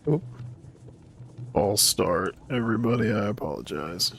Oh, false start. Everybody, I apologize.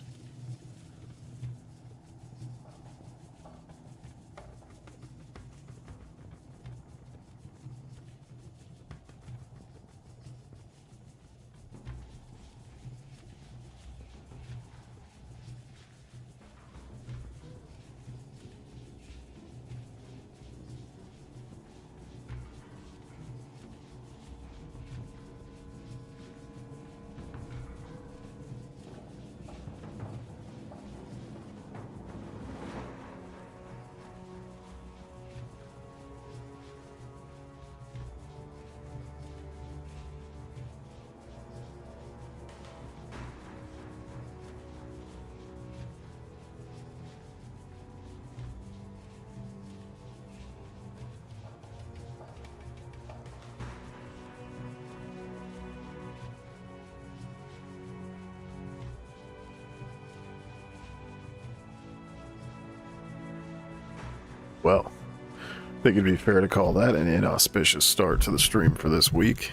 Well, I think it'd be fair to call that an inauspicious start to the stream for this week.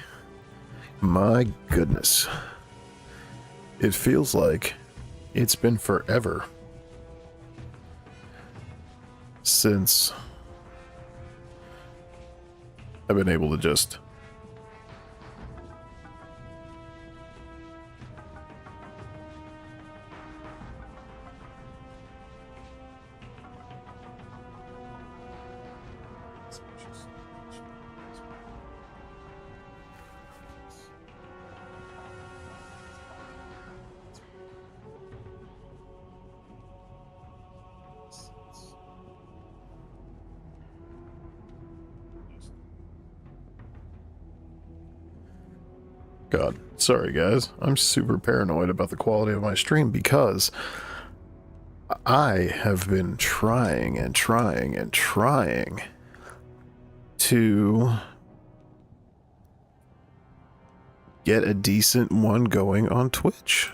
My goodness. It feels like it's been forever since I've been able to just God, sorry guys. I'm super paranoid about the quality of my stream because I have been trying and trying and trying to get a decent one going on Twitch.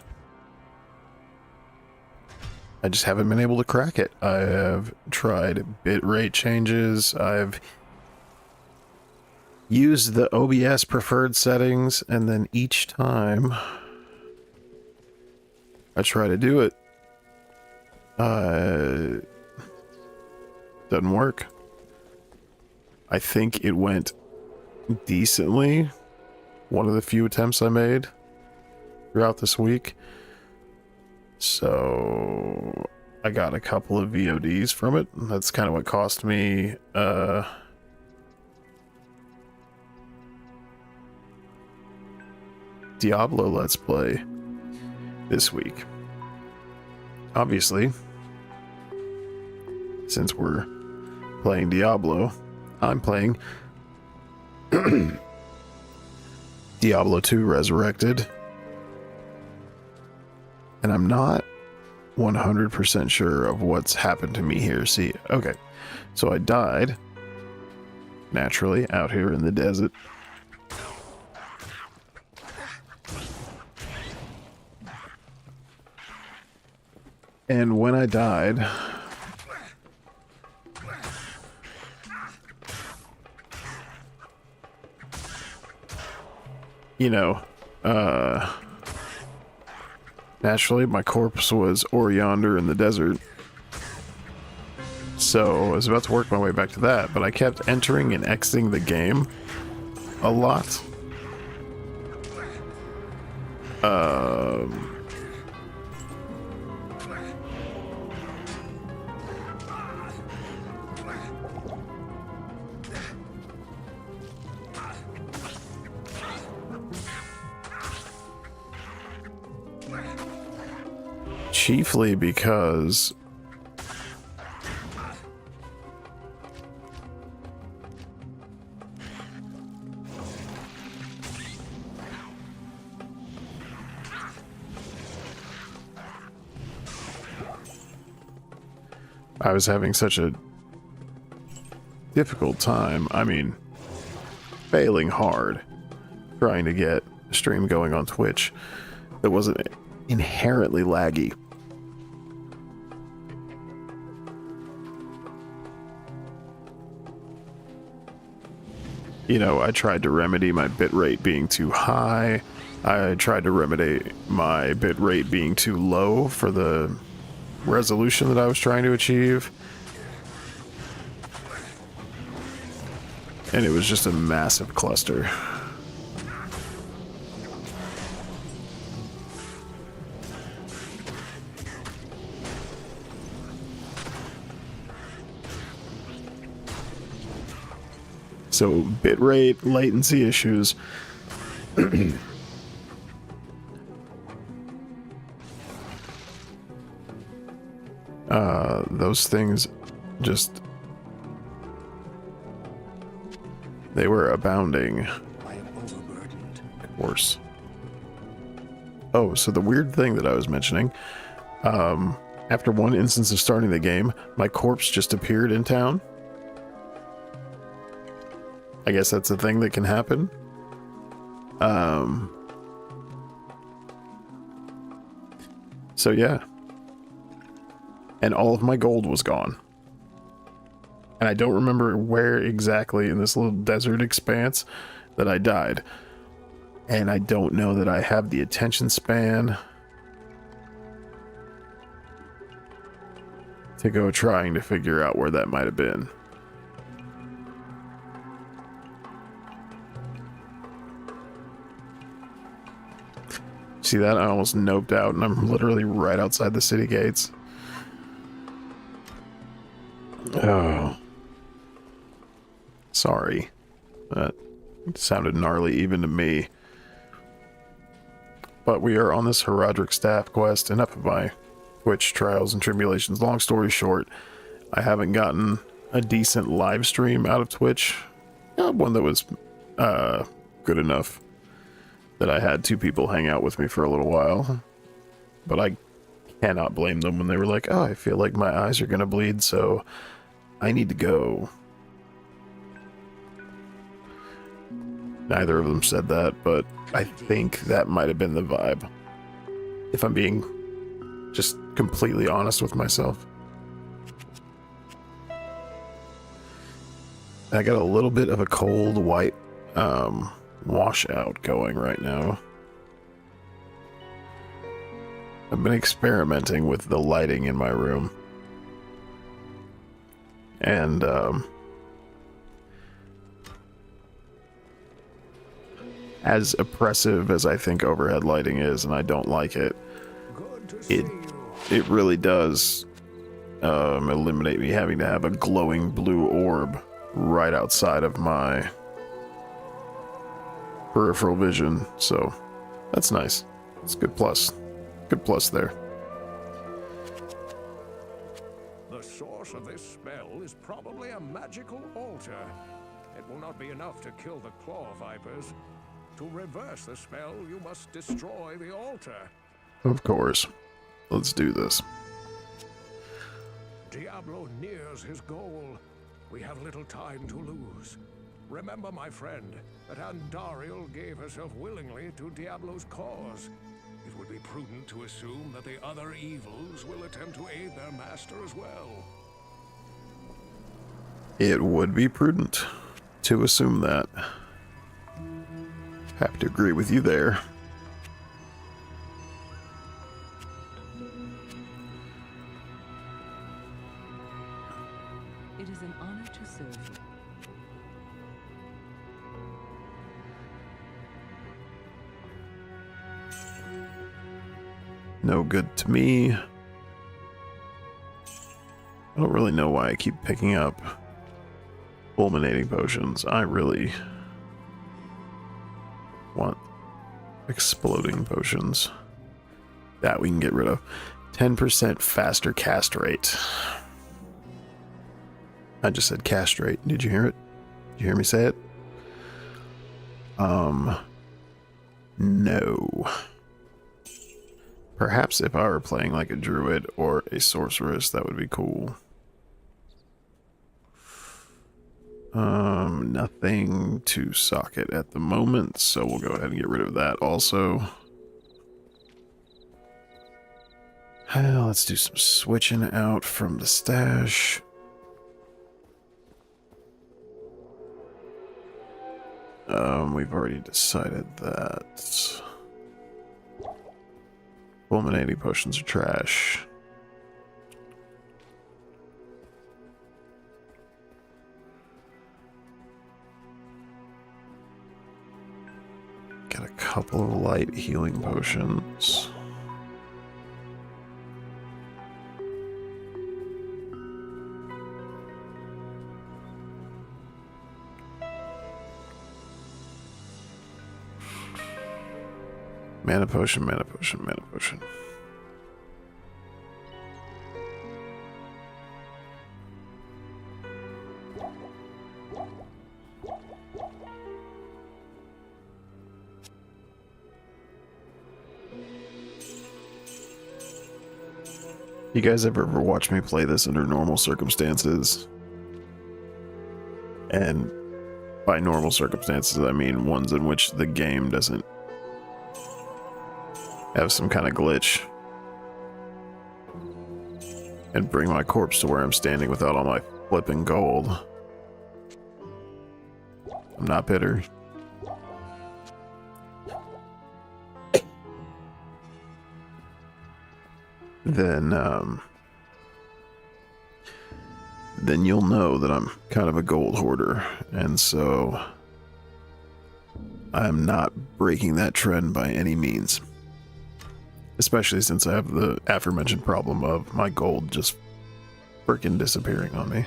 I just haven't been able to crack it. I have tried bitrate changes. I've used the OBS preferred settings, and then each time I try to do it, doesn't work. I think it went decently. One of the few attempts I made throughout this week. So I got a couple of VODs from it. That's kind of what cost me Diablo Let's Play this week. Obviously, since we're playing Diablo, I'm playing Diablo 2 Resurrected, and I'm not 100% sure of what's happened to me here. See, okay, so I died naturally out here in the desert. And when I died, you know, naturally my corpse was over yonder in the desert. So I was about to work my way back to that, but I kept entering and exiting the game a lot. Chiefly because I was having such a difficult time, I mean, failing hard, trying to get a stream going on Twitch that wasn't inherently laggy. you know, I tried to remedy my bitrate being too high. I tried to remedy my bitrate being too low for the resolution that I was trying to achieve. And it was just a massive cluster. So bitrate, latency issues. Those things just... they were abounding. I am overburdened. Of course. Oh, so the weird thing that I was mentioning, after one instance of starting the game, my corpse just appeared in town. I guess that's a thing that can happen. So yeah. And all of my gold was gone. And I don't remember where exactly in this little desert expanse that I died. And I don't know that I have the attention span to go trying to figure out where that might have been. See that? I almost noped out and I'm literally right outside the city gates. Oh. Sorry. That sounded gnarly even to me. But we are on this Horadric Staff Quest. Enough of my Twitch trials and tribulations. Long story short, I haven't gotten a decent live stream out of Twitch. One that was good enough that I had two people hang out with me for a little while. But I cannot blame them when they were like, oh, I feel like my eyes are going to bleed, so I need to go. Neither of them said that, but I think that might have been the vibe. If I'm being just completely honest with myself. I got a little bit of a cold white washout going right now. I've been experimenting with the lighting in my room. And as oppressive as I think overhead lighting is, and I don't like it, it really does eliminate me having to have a glowing blue orb right outside of my peripheral vision, so that's nice. It's a good plus. Good plus there. The source of this spell is probably a magical altar. It will not be enough to kill the claw vipers. To reverse the spell, you must destroy the altar. Of course. Let's do this. Diablo nears his goal. We have little time to lose. Remember, my friend, that Andariel gave herself willingly to Diablo's cause. It would be prudent to assume that the other evils will attempt to aid their master as well. It would be prudent to assume that. Have to agree with you there. It is an honor to serve you. No good to me. I don't really know why I keep picking up fulminating potions. I really want exploding potions. That we can get rid of. 10% faster cast rate. I just said cast rate. Did you hear it? Did you hear me say it? No. Perhaps if I were playing like a druid or a sorceress, that would be cool. Nothing to socket at the moment, so we'll go ahead and get rid of that also. Let's do some switching out from the stash. We've already decided that fulminating potions are trash. Got a couple of light healing potions. Mana potion, mana potion, mana potion. You guys ever watch me play this under normal circumstances? And by normal circumstances, I mean ones in which the game doesn't have some kind of glitch and bring my corpse to where I'm standing without all my flipping gold. I'm not bitter. Then you'll know that I'm kind of a gold hoarder, and so I'm not breaking that trend by any means. Especially since I have the aforementioned problem of my gold just freaking disappearing on me.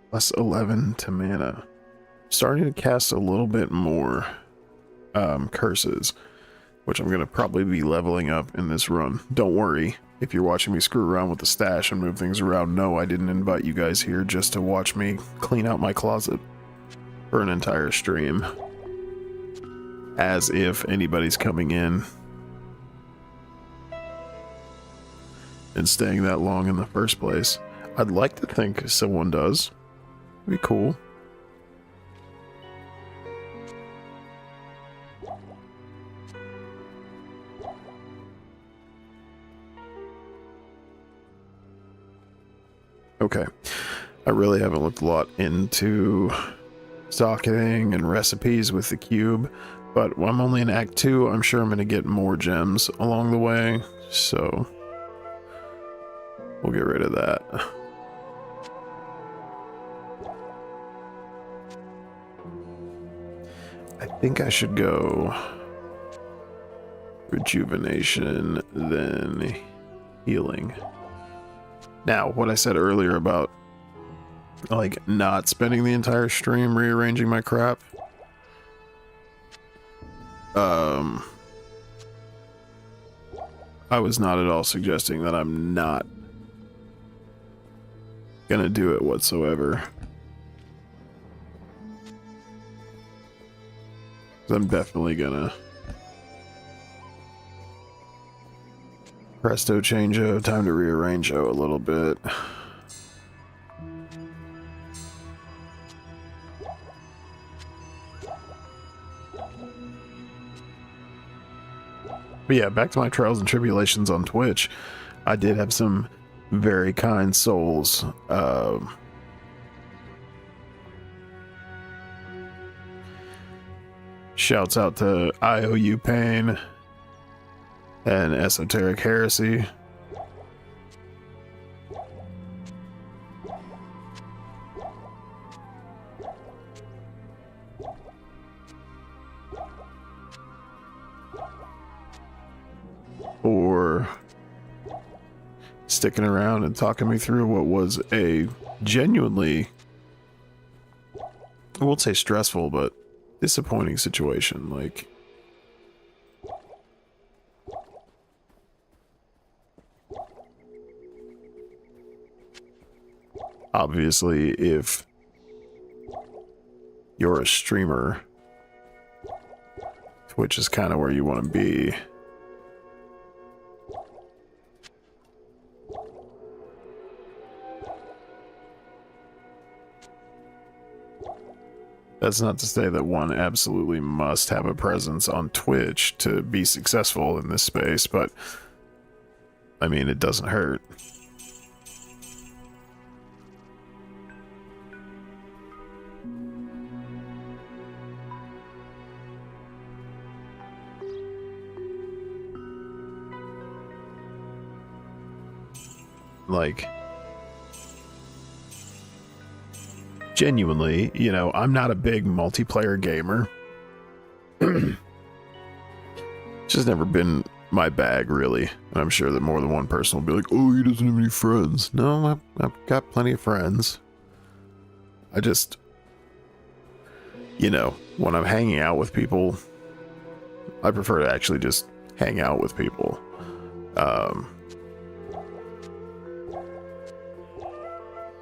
Plus 11 to mana. Starting to cast a little bit more curses, which I'm going to probably be leveling up in this run. Don't worry, if you're watching me screw around with the stash and move things around, no, I didn't invite you guys here just to watch me clean out my closet for an entire stream. As if anybody's coming in and staying that long in the first place. I'd like to think someone does. Be cool. Okay. I really haven't looked a lot into stocking and recipes with the cube, but I'm only in Act 2. I'm sure I'm going to get more gems along the way, so we'll get rid of that. I think I should go rejuvenation, then healing. Now, what I said earlier about like not spending the entire stream rearranging my crap, I was not at all suggesting that I'm not gonna do it whatsoever. I'm definitely gonna presto changeo, time to rearrange a little bit. But yeah, back to my trials and tribulations on Twitch. I did have some very kind souls. Shouts out to IOU Pain and Esoteric Heresy. For sticking around and talking me through what was a genuinely, I won't say stressful, but disappointing situation. Like, obviously, if you're a streamer, Twitch is kind of where you want to be. That's not to say that one absolutely must have a presence on Twitch to be successful in this space, but I mean, it doesn't hurt. Like, genuinely, you know, I'm not a big multiplayer gamer. It's just never been my bag, really. And I'm sure that more than one person will be like, oh, he doesn't have any friends. No, I've got plenty of friends. I just, you know, when I'm hanging out with people, I prefer to actually just hang out with people.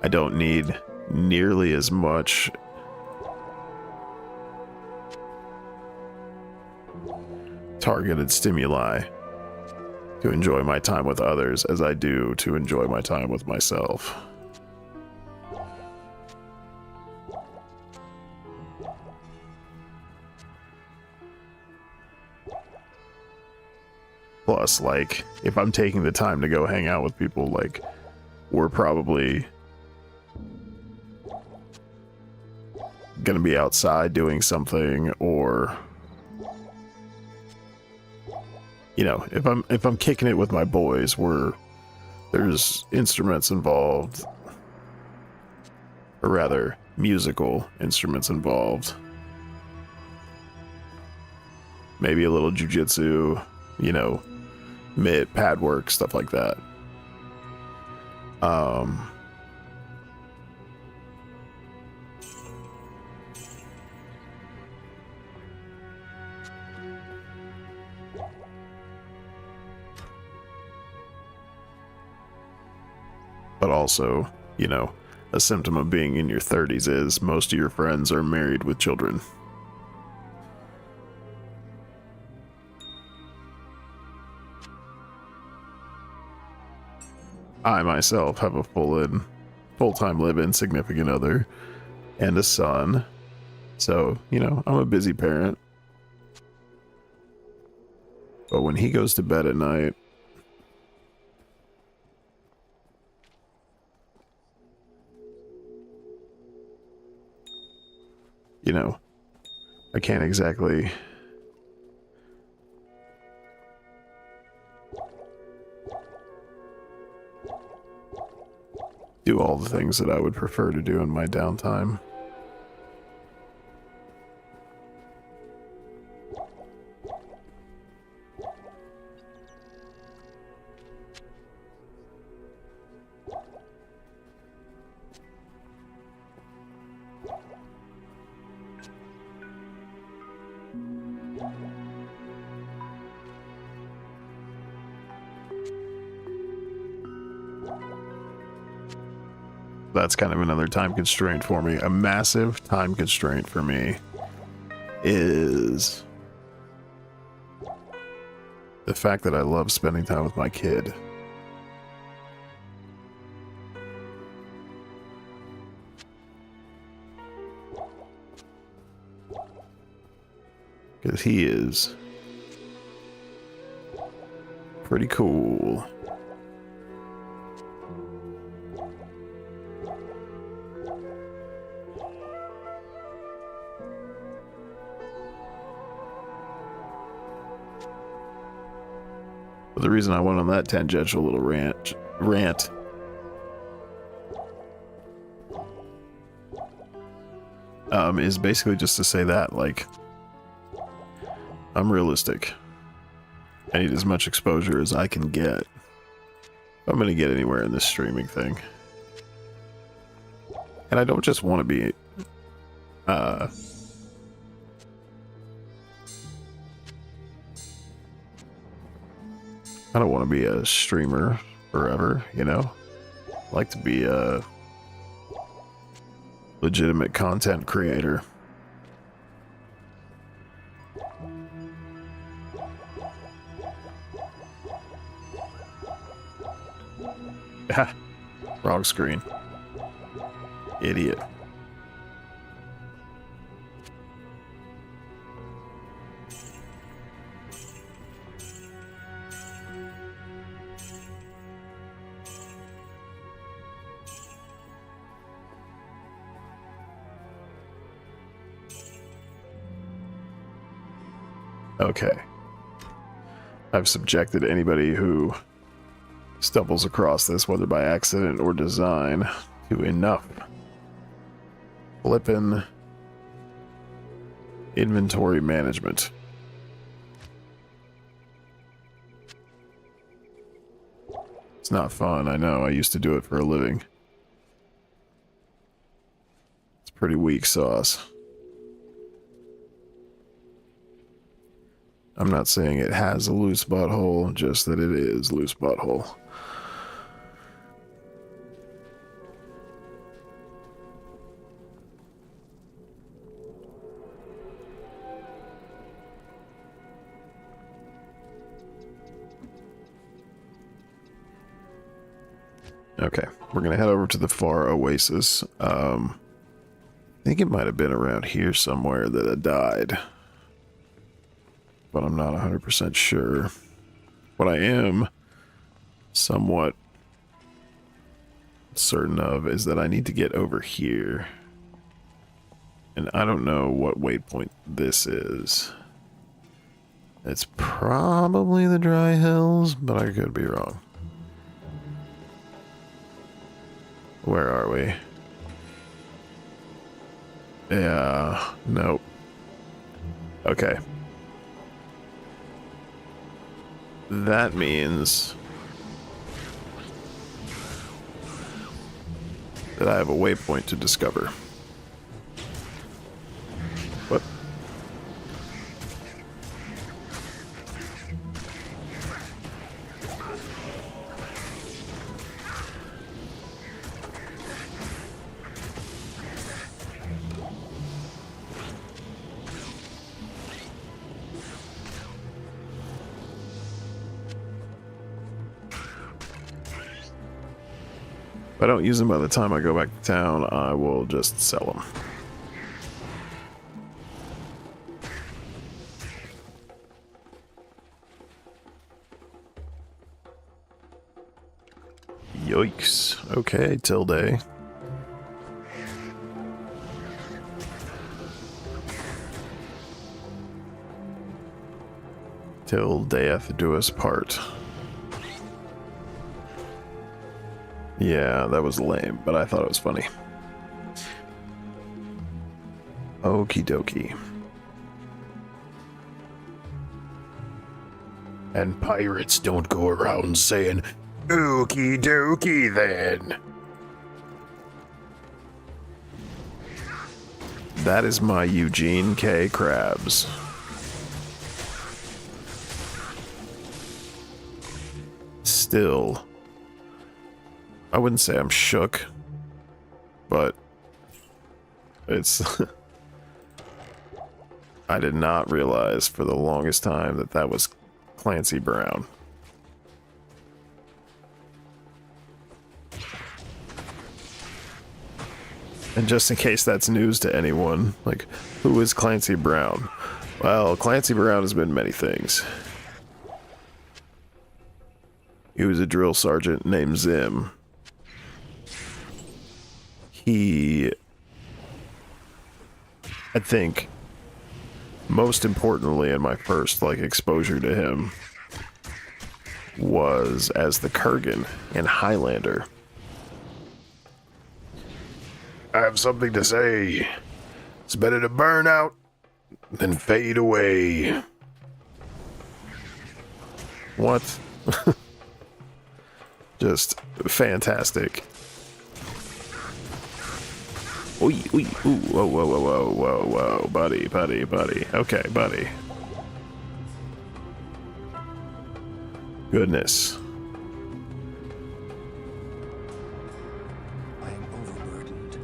I don't need nearly as much targeted stimuli to enjoy my time with others as I do to enjoy my time with myself. Plus, like, if I'm taking the time to go hang out with people, like, we're probably gonna be outside doing something, or, you know, if I'm kicking it with my boys, where there's instruments involved, or rather musical instruments involved, maybe a little jujitsu, you know, mitt, pad work, stuff like that. But also, you know, a symptom of being in your 30s is most of your friends are married with children. I myself have a full-time live-in significant other and a son. So, you know, I'm a busy parent. But when he goes to bed at night, you know, I can't exactly do all the things that I would prefer to do in my downtime. That's kind of another time constraint for me. A massive time constraint for me is the fact that I love spending time with my kid. Because he is Pretty cool. But the reason I went on that tangential little rant is basically just to say that, like, I'm realistic. I need as much exposure as I can get. I'm gonna get anywhere in this streaming thing. And I don't just want to be I don't want to be a streamer forever, you know? I like to be a legitimate content creator. Ha! Wrong screen. Idiot. Okay. I've subjected anybody who stumbles across this, whether by accident or design, to enough flippin' inventory management. It's not fun, I know. I used to do it for a living. It's pretty weak sauce. I'm not saying it has a loose butthole, just that it is loose butthole. Okay, we're gonna head over to the far oasis. I think it might have been around here somewhere that it died, but I'm not 100% sure. What I am somewhat certain of is that I need to get over here. And I don't know what waypoint this is. It's probably the Dry Hills, but I could be wrong. Where are we? Yeah, nope. Okay. That means that I have a waypoint to discover. What? If I don't use them by the time I go back to town, I will just sell them. Yikes. Okay, Tilde. Till death do us part. Yeah, that was lame, but I thought it was funny. Okie dokie. And pirates don't go around saying, okie dokie then. That is my Eugene K. Krabs. Still, I wouldn't say I'm shook, but it's... I did not realize for the longest time that that was Clancy Brown. And just in case that's news to anyone, like, who is Clancy Brown? Well, Clancy Brown has been many things. He was a drill sergeant named Zim. He, I think, most importantly in my first exposure to him was as the Kurgan in Highlander. I have something to say. It's better to burn out than fade away. What? Just fantastic. Ooh, whoa, whoa, whoa, whoa, whoa, whoa, buddy. Okay, buddy. Goodness. I am overburdened.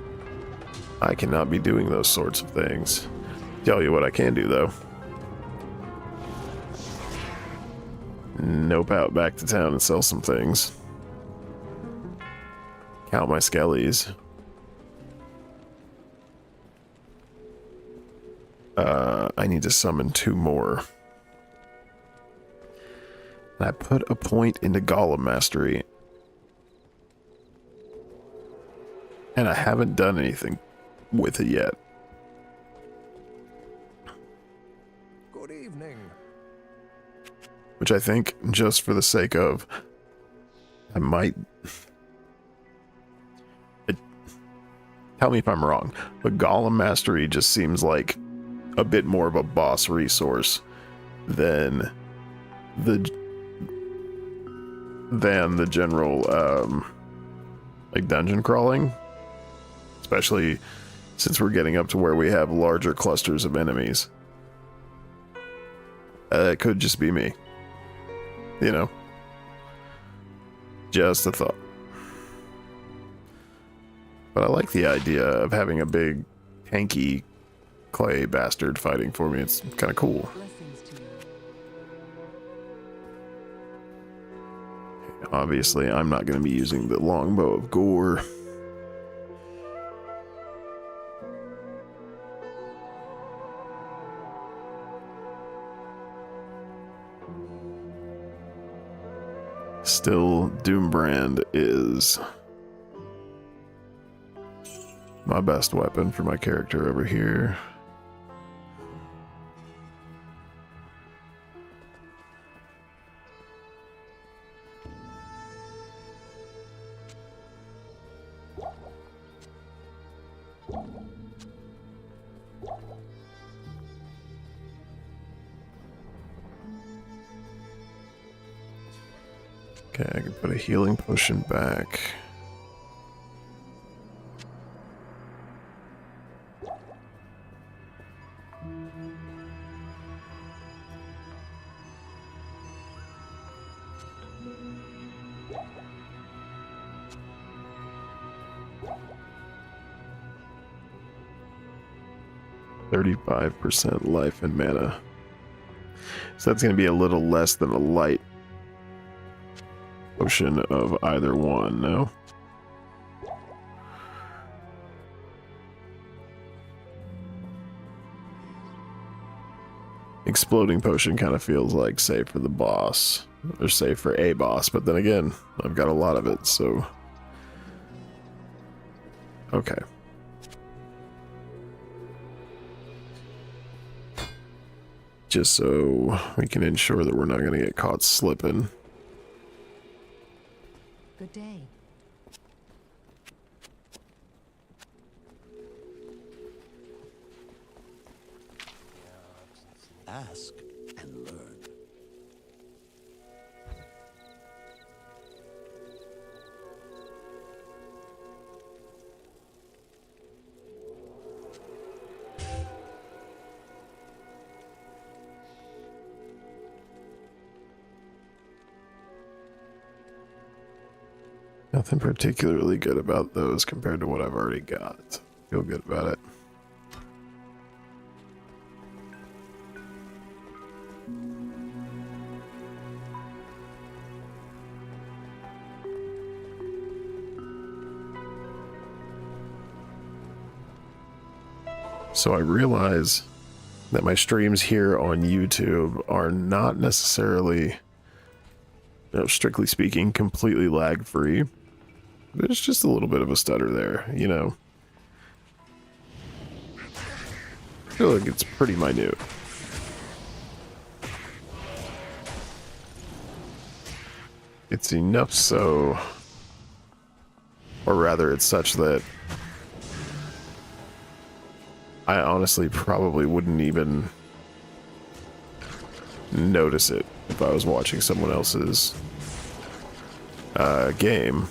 I cannot be doing those sorts of things. Tell you what I can do, though. Nope out back to town and sell some things. Count my skellies. I need to summon 2 more. And I put a point into Golem Mastery. And I haven't done anything with it yet. Good evening. Which I think, just for the sake of, I might... Tell me if I'm wrong, but Golem Mastery just seems like a bit more of a boss resource than the general dungeon crawling, especially since we're getting up to where we have larger clusters of enemies. It could just be me, just a thought. But I like the idea of having a big tanky clay bastard fighting for me. It's kind of cool. Blessings to you. Obviously, I'm not going to be using the longbow of gore. Still, Doombrand is my best weapon for my character over here. Okay, I can put a healing potion back. %, life and mana. So that's going to be a little less than a light potion of either one, no? Exploding potion kind of feels like safe for the boss, or safe for a boss, but then again, I've got a lot of it, so... Okay. Just so we can ensure that we're not going to get caught slipping. Good day. Ask and learn. Nothing particularly good about those compared to what I've already got. Feel good about it. So I realize that my streams here on YouTube are not necessarily strictly speaking, completely lag-free. There's just a little bit of a stutter there, you know. I feel like it's pretty minute. It's enough so, or rather it's such that I honestly probably wouldn't even notice it if I was watching someone else's game.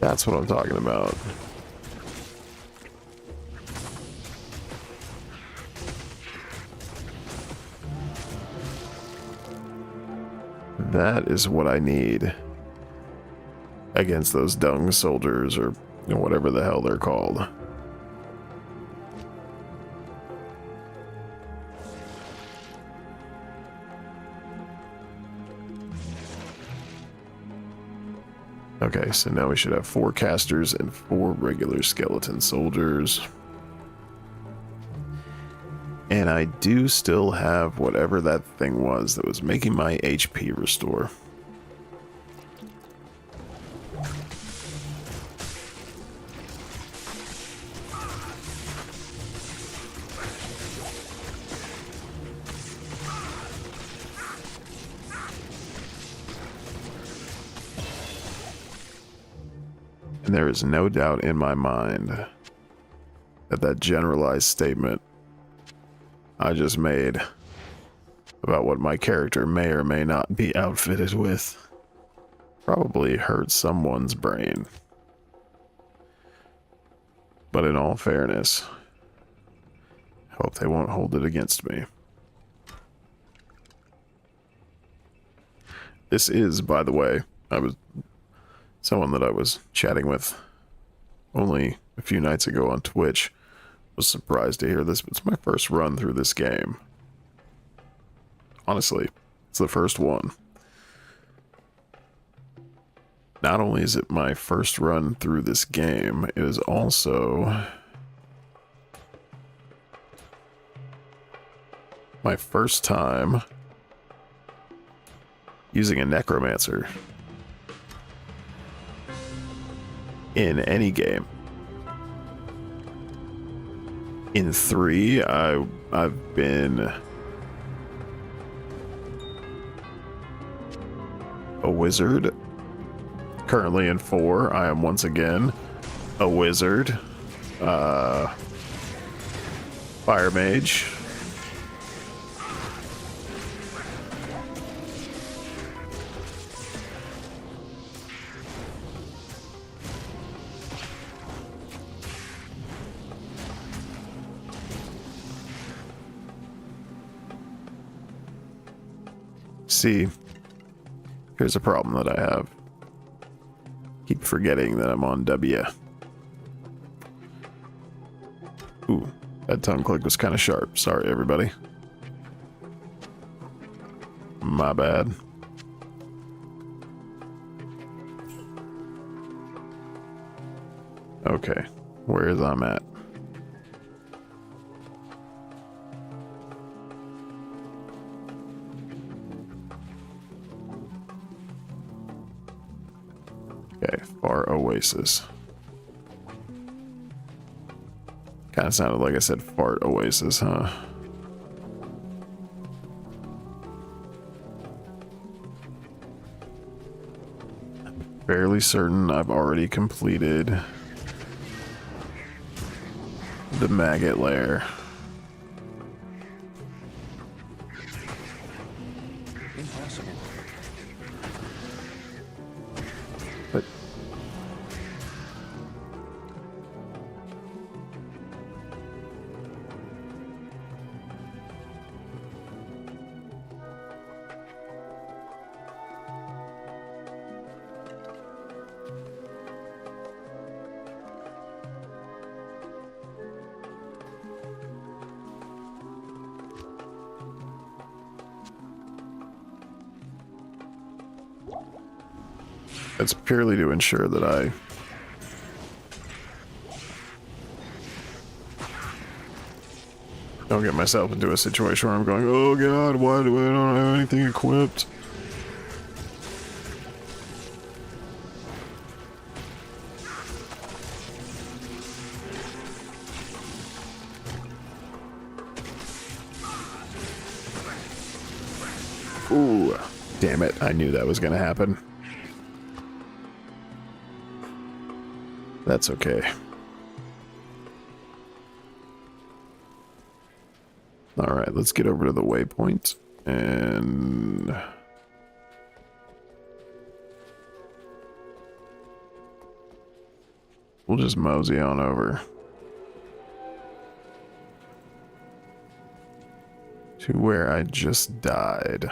That's what I'm talking about. That is what I need against those dung soldiers, or whatever the hell they're called. Okay, so now we should have 4 casters and 4 regular skeleton soldiers. And I do still have whatever that thing was that was making my HP restore. And there is no doubt in my mind that that generalized statement I just made about what my character may or may not be outfitted with probably hurt someone's brain. But in all fairness, I hope they won't hold it against me. This is, by the way, someone that I was chatting with only a few nights ago on Twitch was surprised to hear this, but it's my first run through this game. Honestly, it's the first one. Not only is it my first run through this game, it is also my first time using a necromancer in any game. In 3, I've been a wizard. Currently in 4, I am once again a wizard. Fire mage. See, here's a problem that I have. Keep forgetting that I'm on W. Ooh, that tongue click was kind of sharp. Sorry, everybody. My bad. Okay, where is I'm at? Okay, Far Oasis. Kind of sounded like I said Fart Oasis, huh? Fairly certain I've already completed the maggot lair. Impossible. But It's purely to ensure that I don't get myself into a situation where I'm going, oh god, why do I not have anything equipped? Ooh, damn it, I knew that was gonna happen. That's okay. Alright, let's get over to the waypoint, and we'll just mosey on over to where I just died.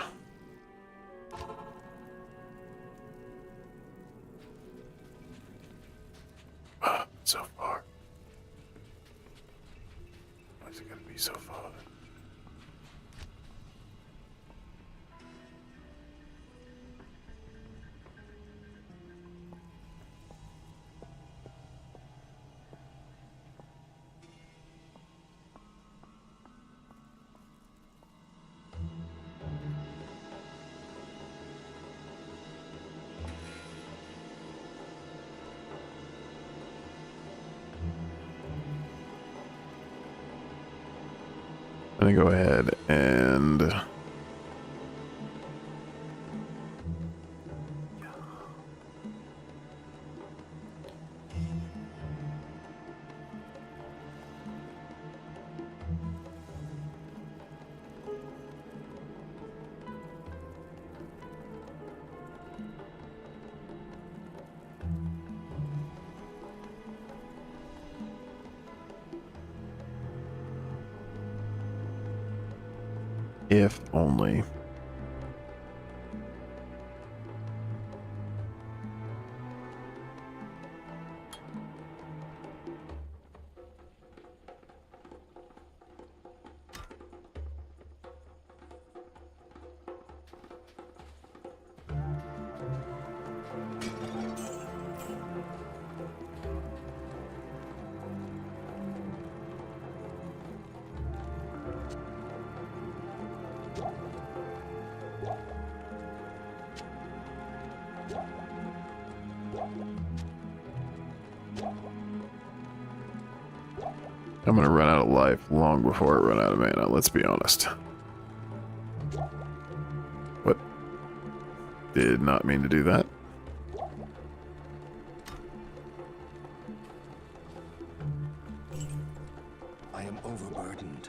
So far. Why is it gonna be so far? I'm gonna go ahead and if only. I'm gonna run out of life long before I run out of mana, let's be honest. What? Did not mean to do that. I am overburdened.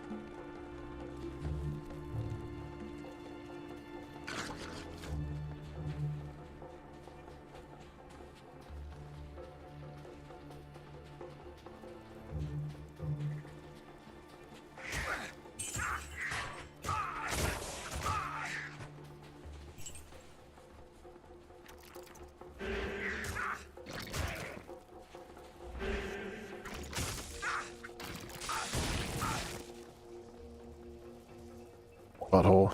Butthole.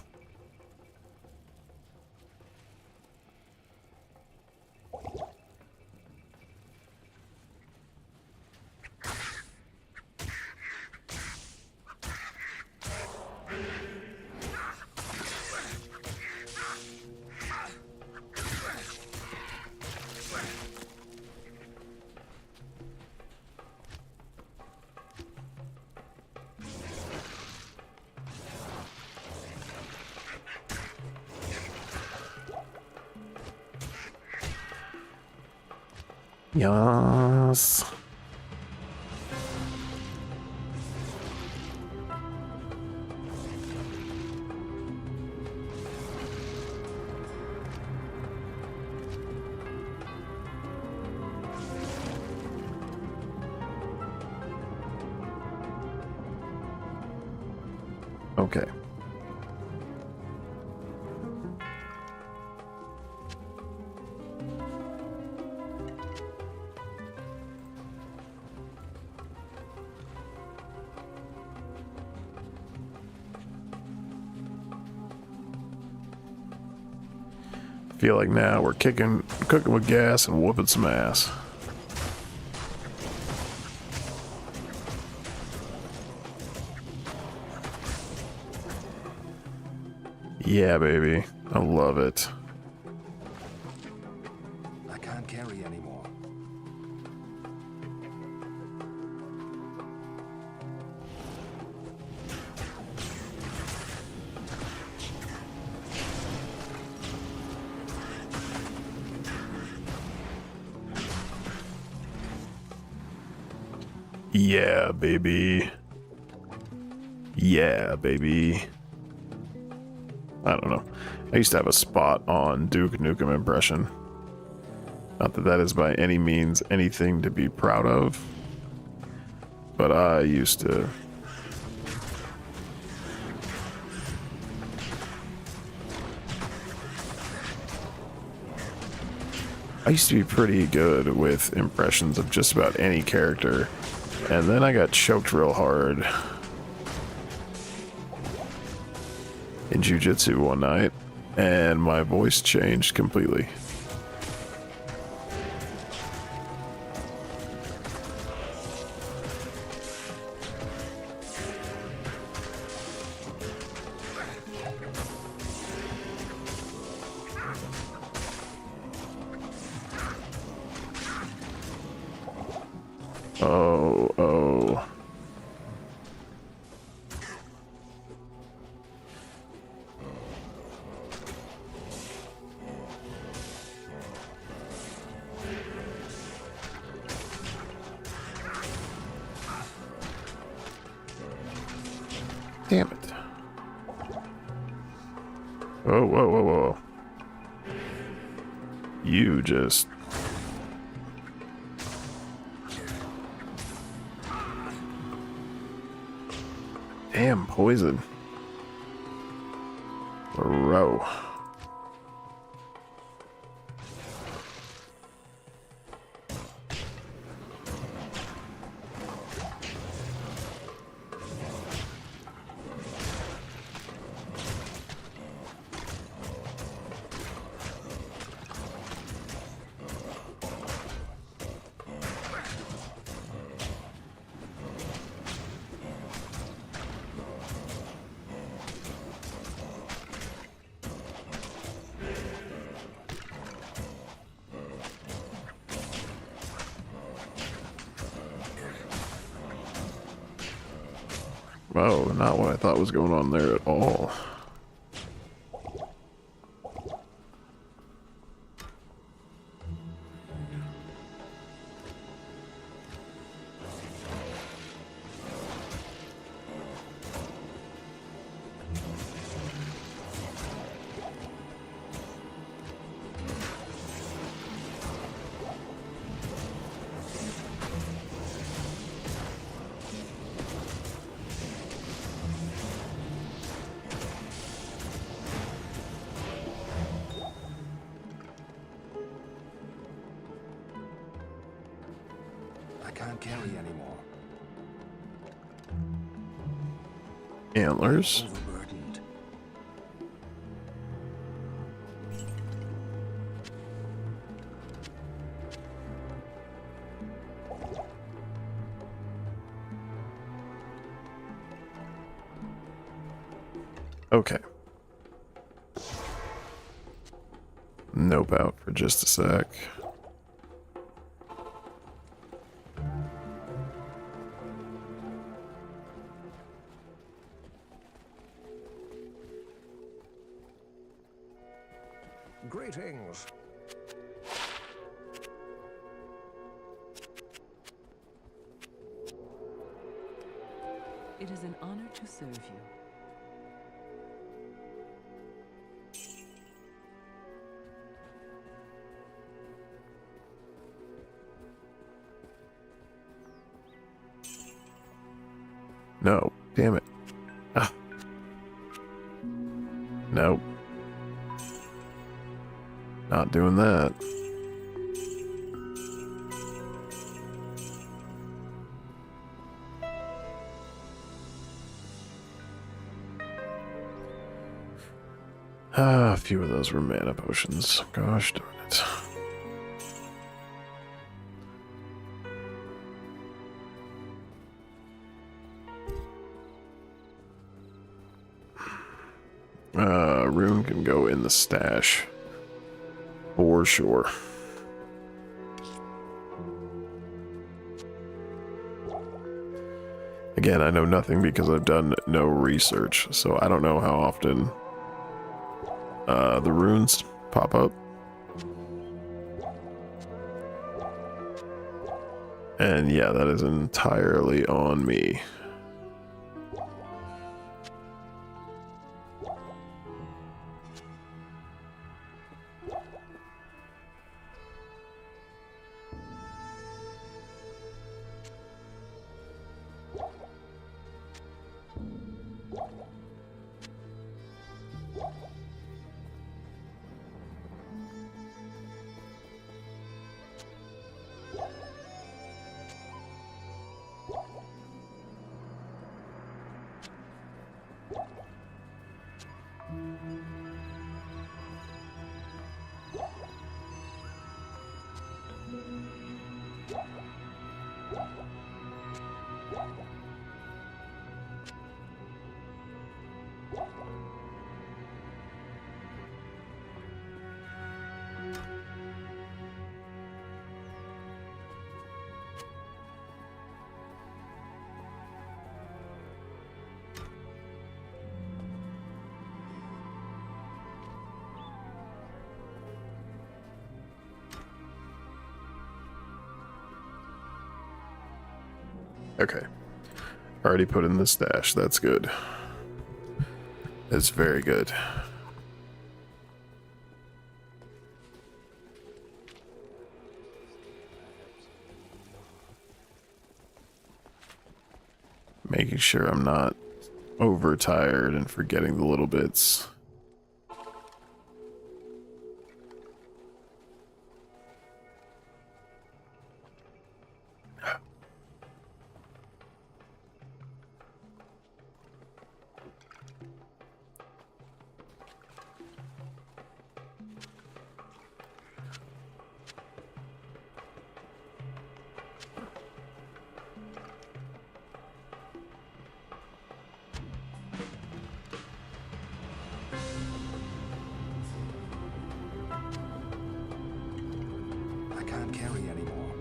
Yes. Okay. feel like now we're cooking with gas and whooping some ass. Yeah, baby. I love it. I can't carry anymore. Yeah, baby. Yeah, baby. I don't know. I used to have a spot on Duke Nukem Impression. Not that that is by any means anything to be proud of, but I used to. I used to be pretty good with impressions of just about any character, and then I got choked real hard in jiu-jitsu one night, and my voice changed completely. Oh. Damn it. Whoa. You just... Damn, poison. Bro. Oh, not what I thought was going on there at all. I can't carry anymore. Antlers. Overburdened. Okay. Nope out for just a sec. Greetings. It is an honor to serve you. No, damn it. Ah. Nope. Not doing that. A few of those were mana potions. Gosh darn it. Rune can go in the stash. For sure. Again, I know nothing because I've done no research, so I don't know how often the runes pop up. And yeah, that is entirely on me. Okay. Already put in the stash. That's good. That's very good. Making sure I'm not overtired and forgetting the little bits. I can't carry anymore.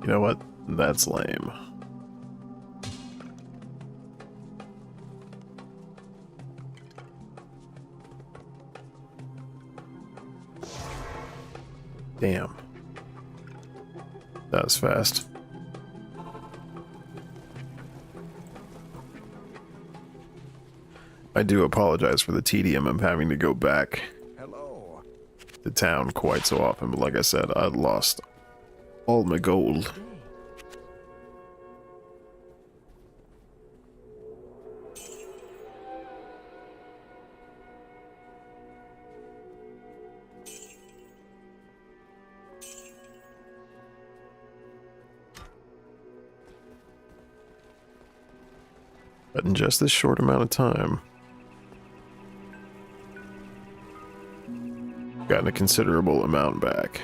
You know what? That's lame. Damn. That was fast. I do apologize for the tedium of having to go back Hello. to town quite so often, but like I said, I lost all my gold. But in just this short amount of time, gotten a considerable amount back.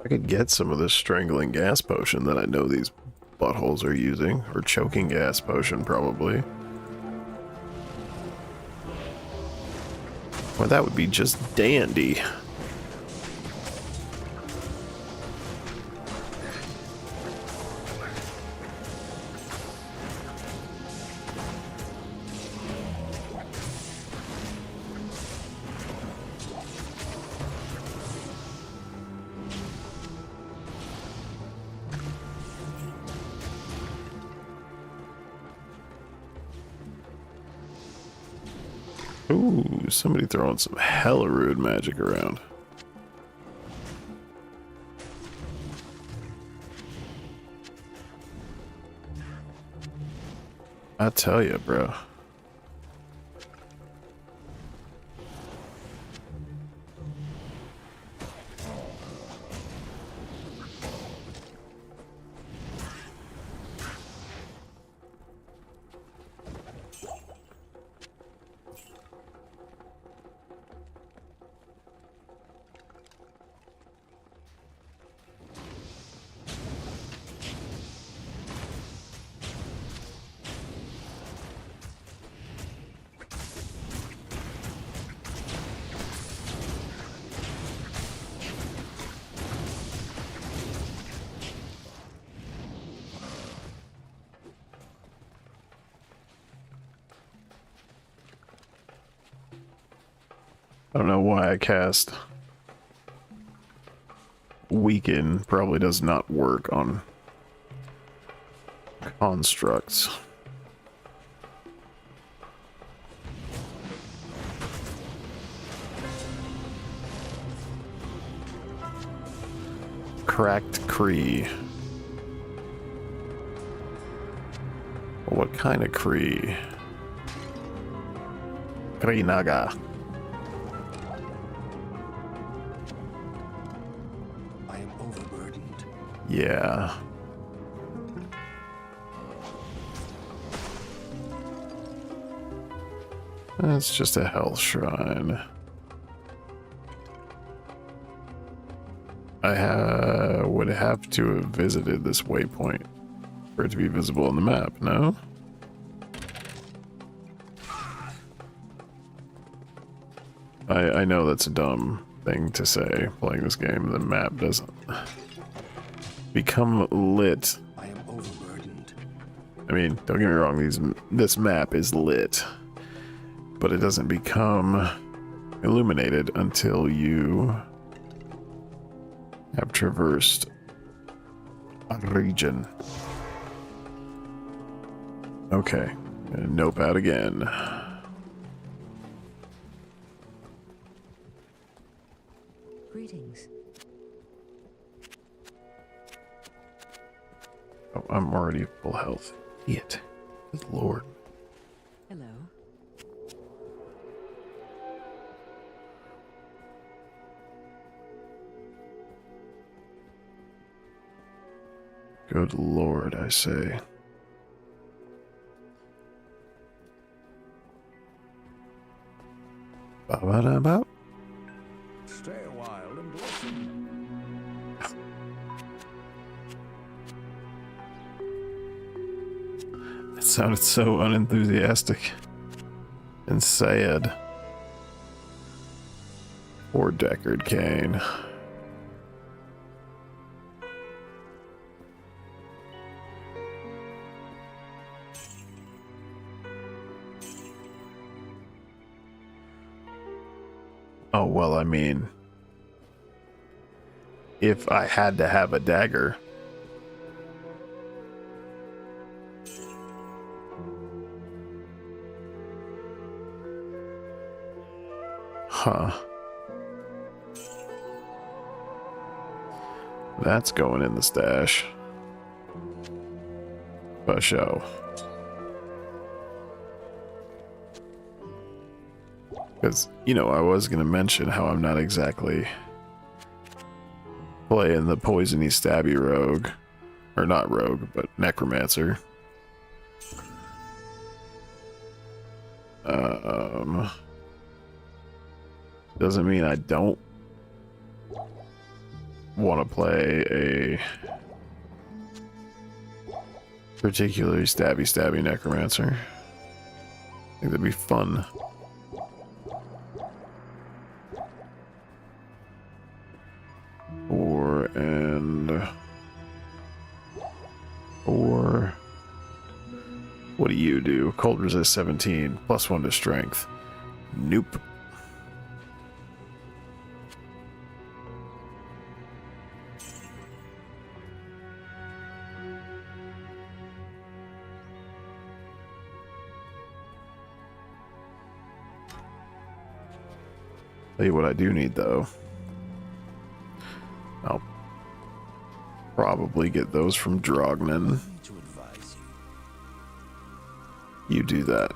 I could get some of this strangling gas potion that I know these buttholes are using, or choking gas potion probably. Well, that would be just dandy. Ooh, somebody throwing some hella rude magic around. I tell you, bro. I don't know why I cast Weaken. Probably does not work on constructs. Cracked Cree. What kind of Cree? Cree Naga. Yeah. That's just a health shrine. I would have to have visited this waypoint for it to be visible on the map, no? I know that's a dumb thing to say playing this game. The map doesn't become lit. I am overburdened. I mean, don't get me wrong, this map is lit, but it doesn't become illuminated until you have traversed a region. Okay, and nope out again. Greetings. Oh, I'm already full health. Idiot. Good lord. Hello. Good lord, I say. Ba-ba-da-ba. Stay a while and listen. It sounded so unenthusiastic and sad. Poor Deckard Cain. Oh, well, I mean, if I had to have a dagger, huh? That's going in the stash. For show. Because, you know, I was going to mention how I'm not exactly playing the poisony stabby rogue. Or not rogue, but necromancer. Doesn't mean I don't want to play a particularly stabby necromancer. I think that'd be fun. Or what do you do? Cold resist 17, +1 to strength. Nope. Tell you what I do need though. I'll probably get those from Drognan. You do that.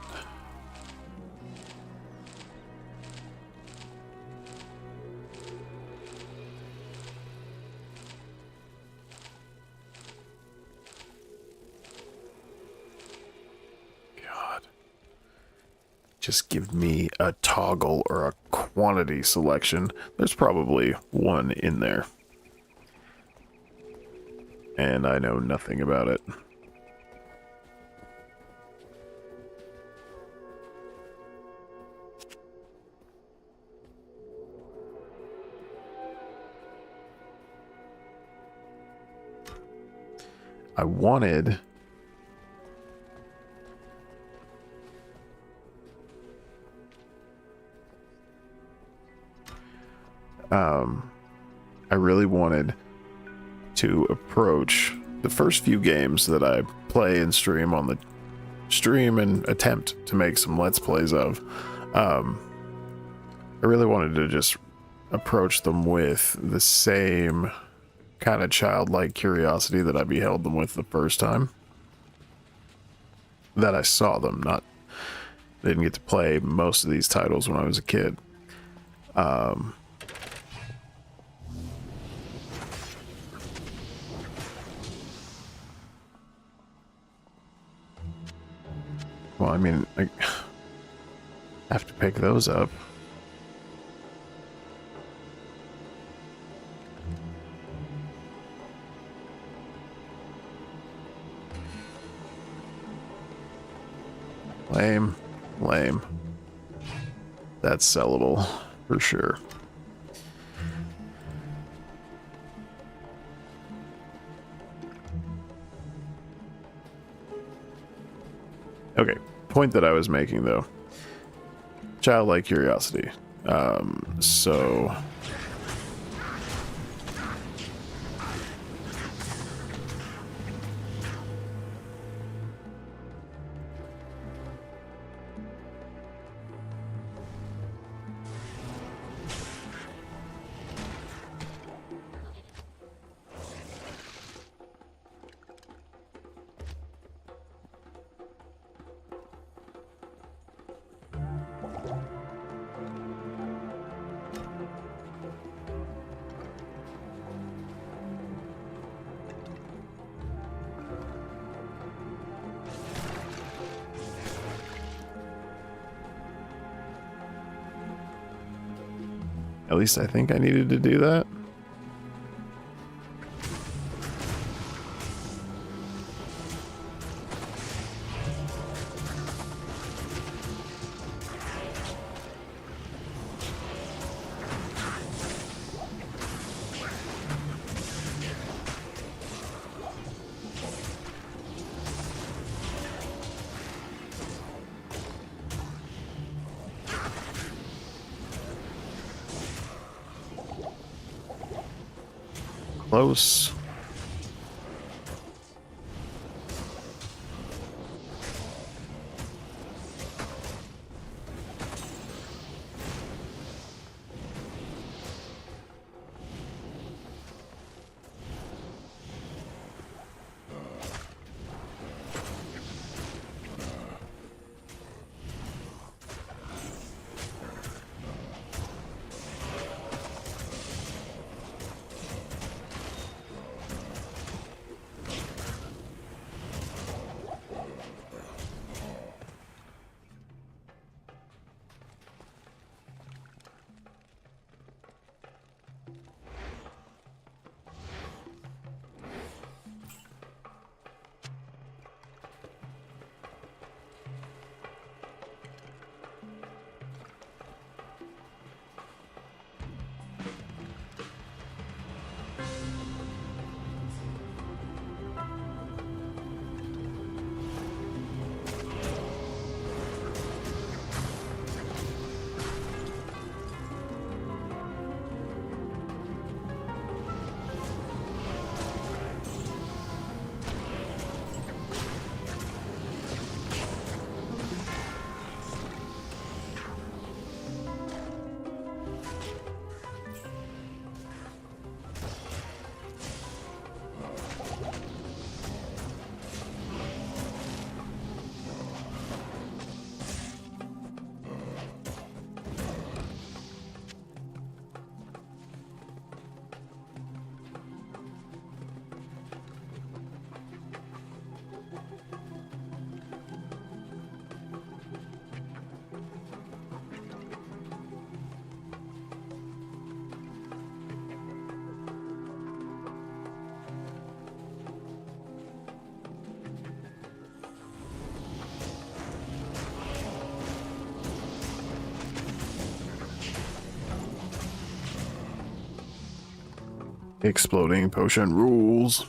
God. Just give me a toggle or a quantity selection. There's probably one in there. And I know nothing about it. I wanted I really wanted to approach the first few games that I play and stream on the stream and attempt to make some Let's Plays of. I really wanted to just approach them with the same kind of childlike curiosity that I beheld them with the first time that I saw them. I didn't get to play most of these titles when I was a kid. Well, I mean, I have to pick those up. Lame. That's sellable, for sure. Okay, point that I was making, though. Childlike curiosity. So... At least I think I needed to do that. Close. Exploding potion rules.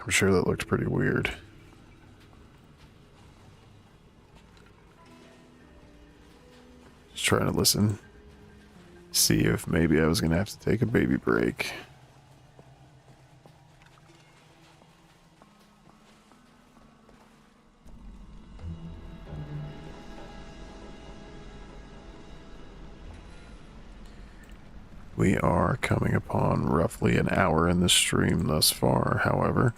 I'm sure that looked pretty weird. Just trying to listen. See if maybe I was going to have to take a baby break. We are coming upon roughly an hour in the stream thus far, however.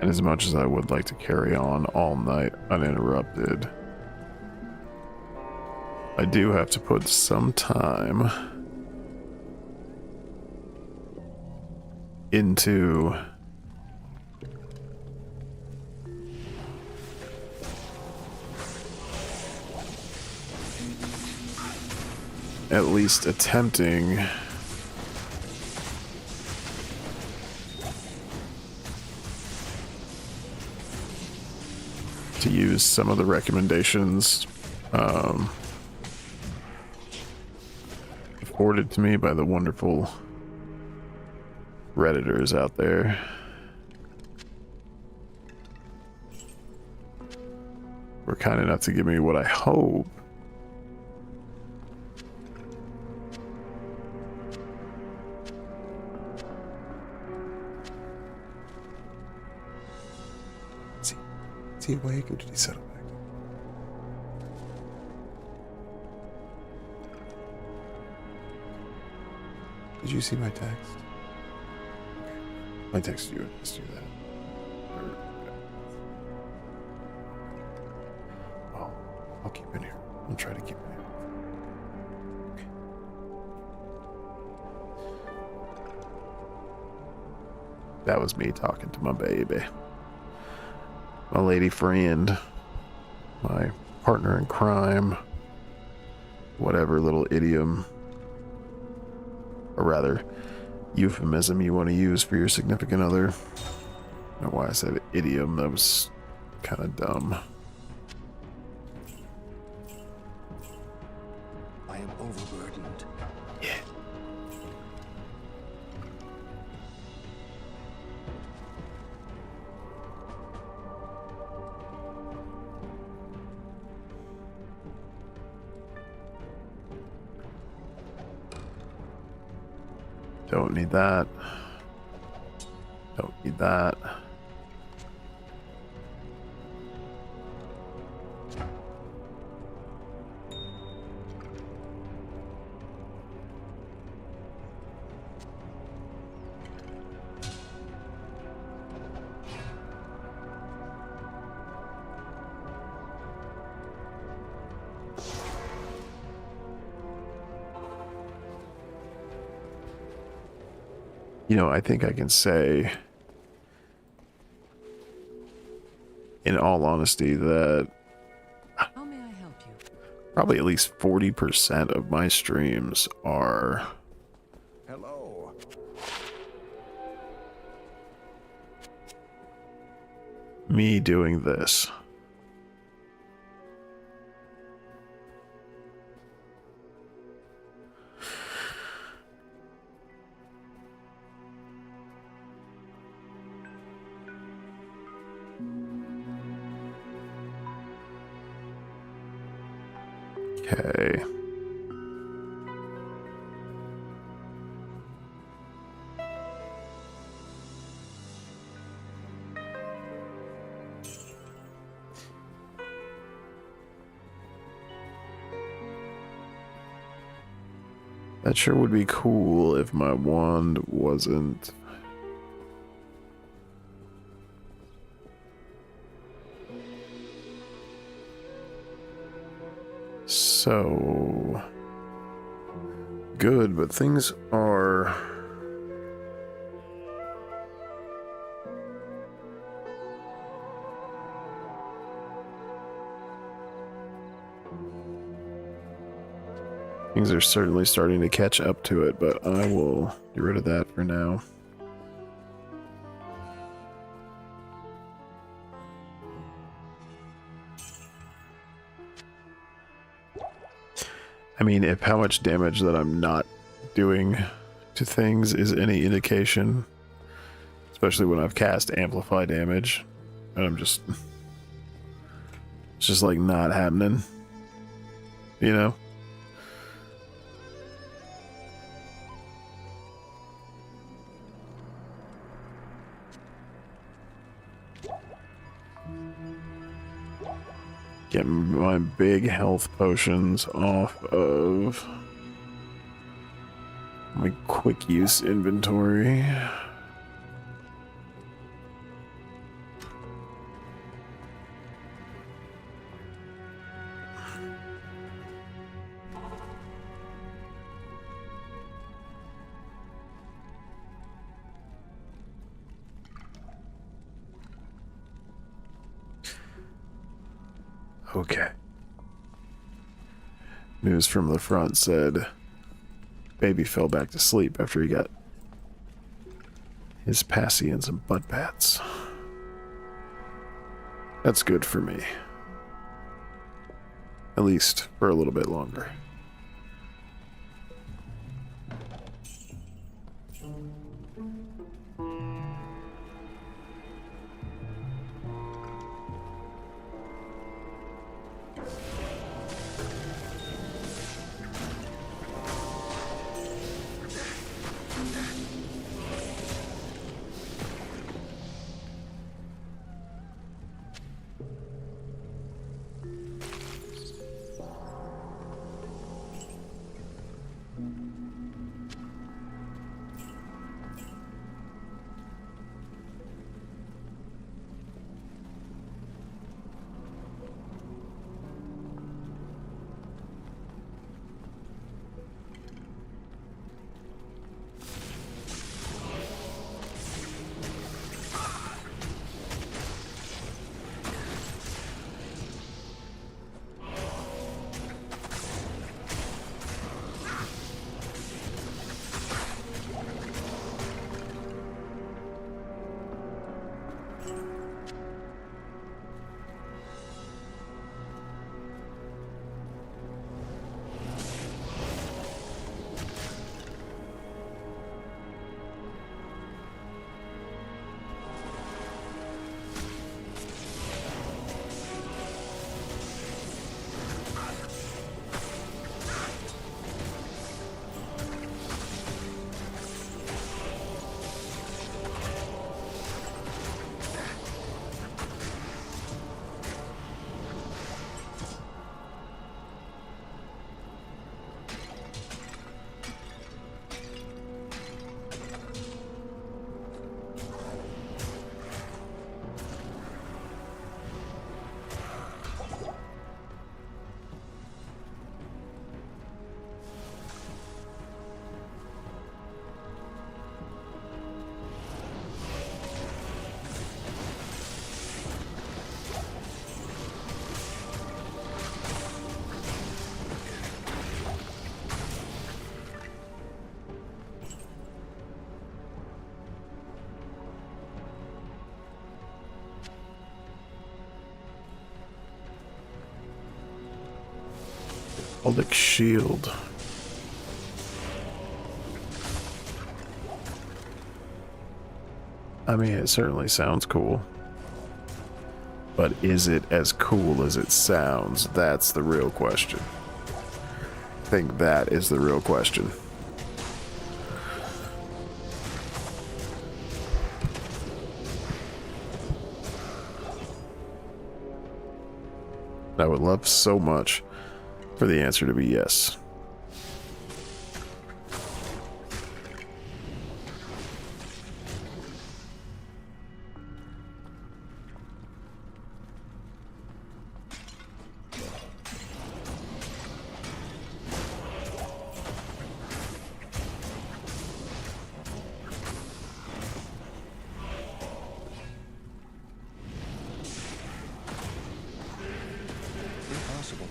And as much as I would like to carry on all night uninterrupted, I do have to put some time into at least attempting to use some of the recommendations afforded to me by the wonderful Redditors out there. Were kind enough to give me what I hope Is he awake or did he settle back? Did you see my text? Okay. I texted you. Let's do that. Well, I'll keep in here. I'll try to keep in here. Okay. That was me talking to my baby. My lady friend, my partner in crime, whatever little idiom, or rather, euphemism you want to use for your significant other. I don't know why I said idiom, that was kind of dumb. I am overburdened. Yeah, Don't need that. Don't need that. You know, I think I can say, in all honesty, that How may I help you? probably at least 40% of my streams are Hello. me doing this. Okay. That sure would be cool if my wand wasn't... so... good, but things are... things are certainly starting to catch up to it, but I will get rid of that for now. I mean, if how much damage that I'm not doing to things is any indication, especially when I've cast amplify damage, and I'm just... it's just like not happening, you know? Get my big health potions off of my quick use inventory. Okay. News from the front said baby fell back to sleep after he got his passy and some butt pats. That's good for me. At least for a little bit longer. Aldic Shield. I mean, it certainly sounds cool. But is it as cool as it sounds? That's the real question. I think that is the real question. I would love so much for the answer to be yes. Impossible.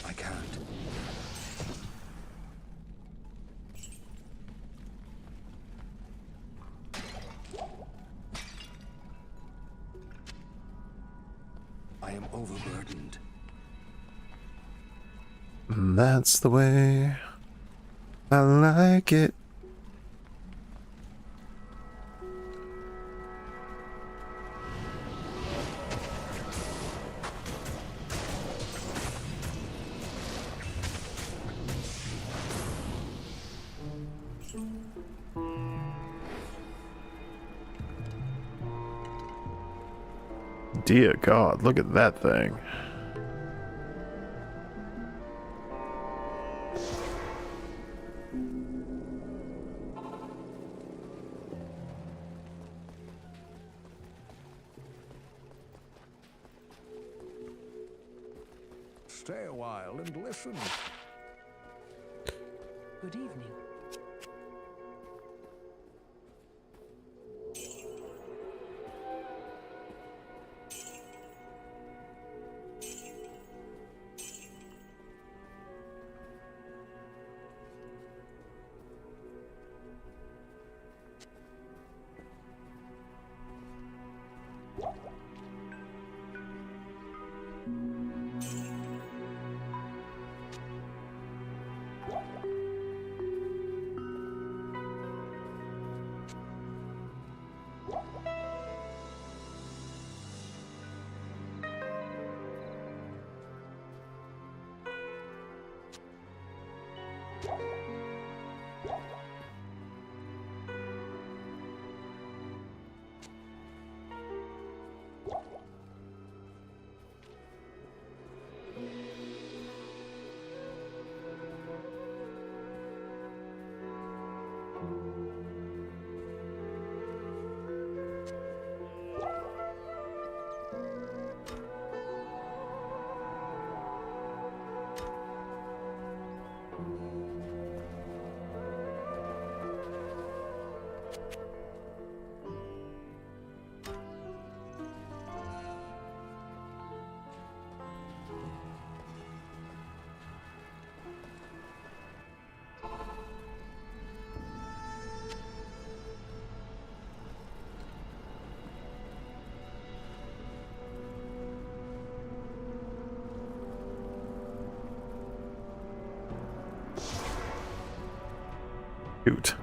I can't. I am overburdened. That's the way I like it. Dear God, look at that thing. Stay a while and listen. Good evening. Shoot.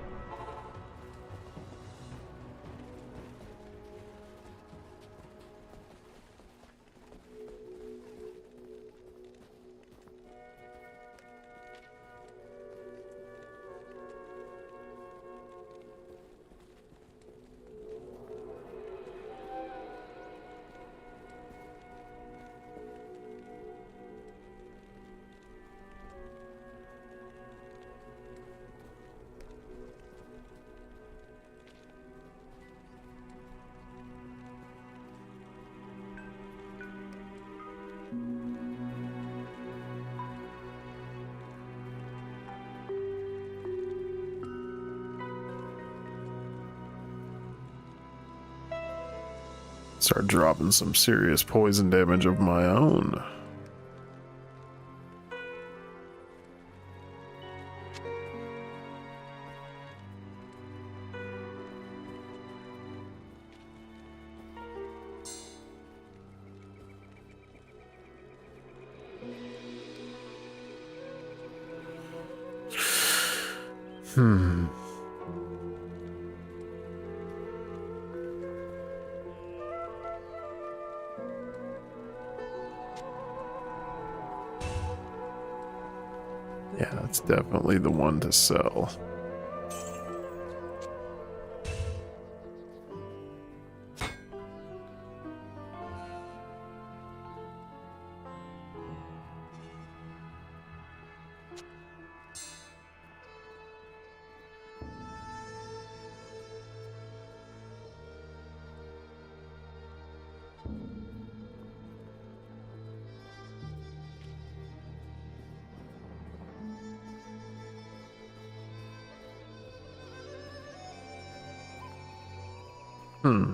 Start dropping some serious poison damage of my own. Hmm. Yeah, that's definitely the one to sell. Hmm.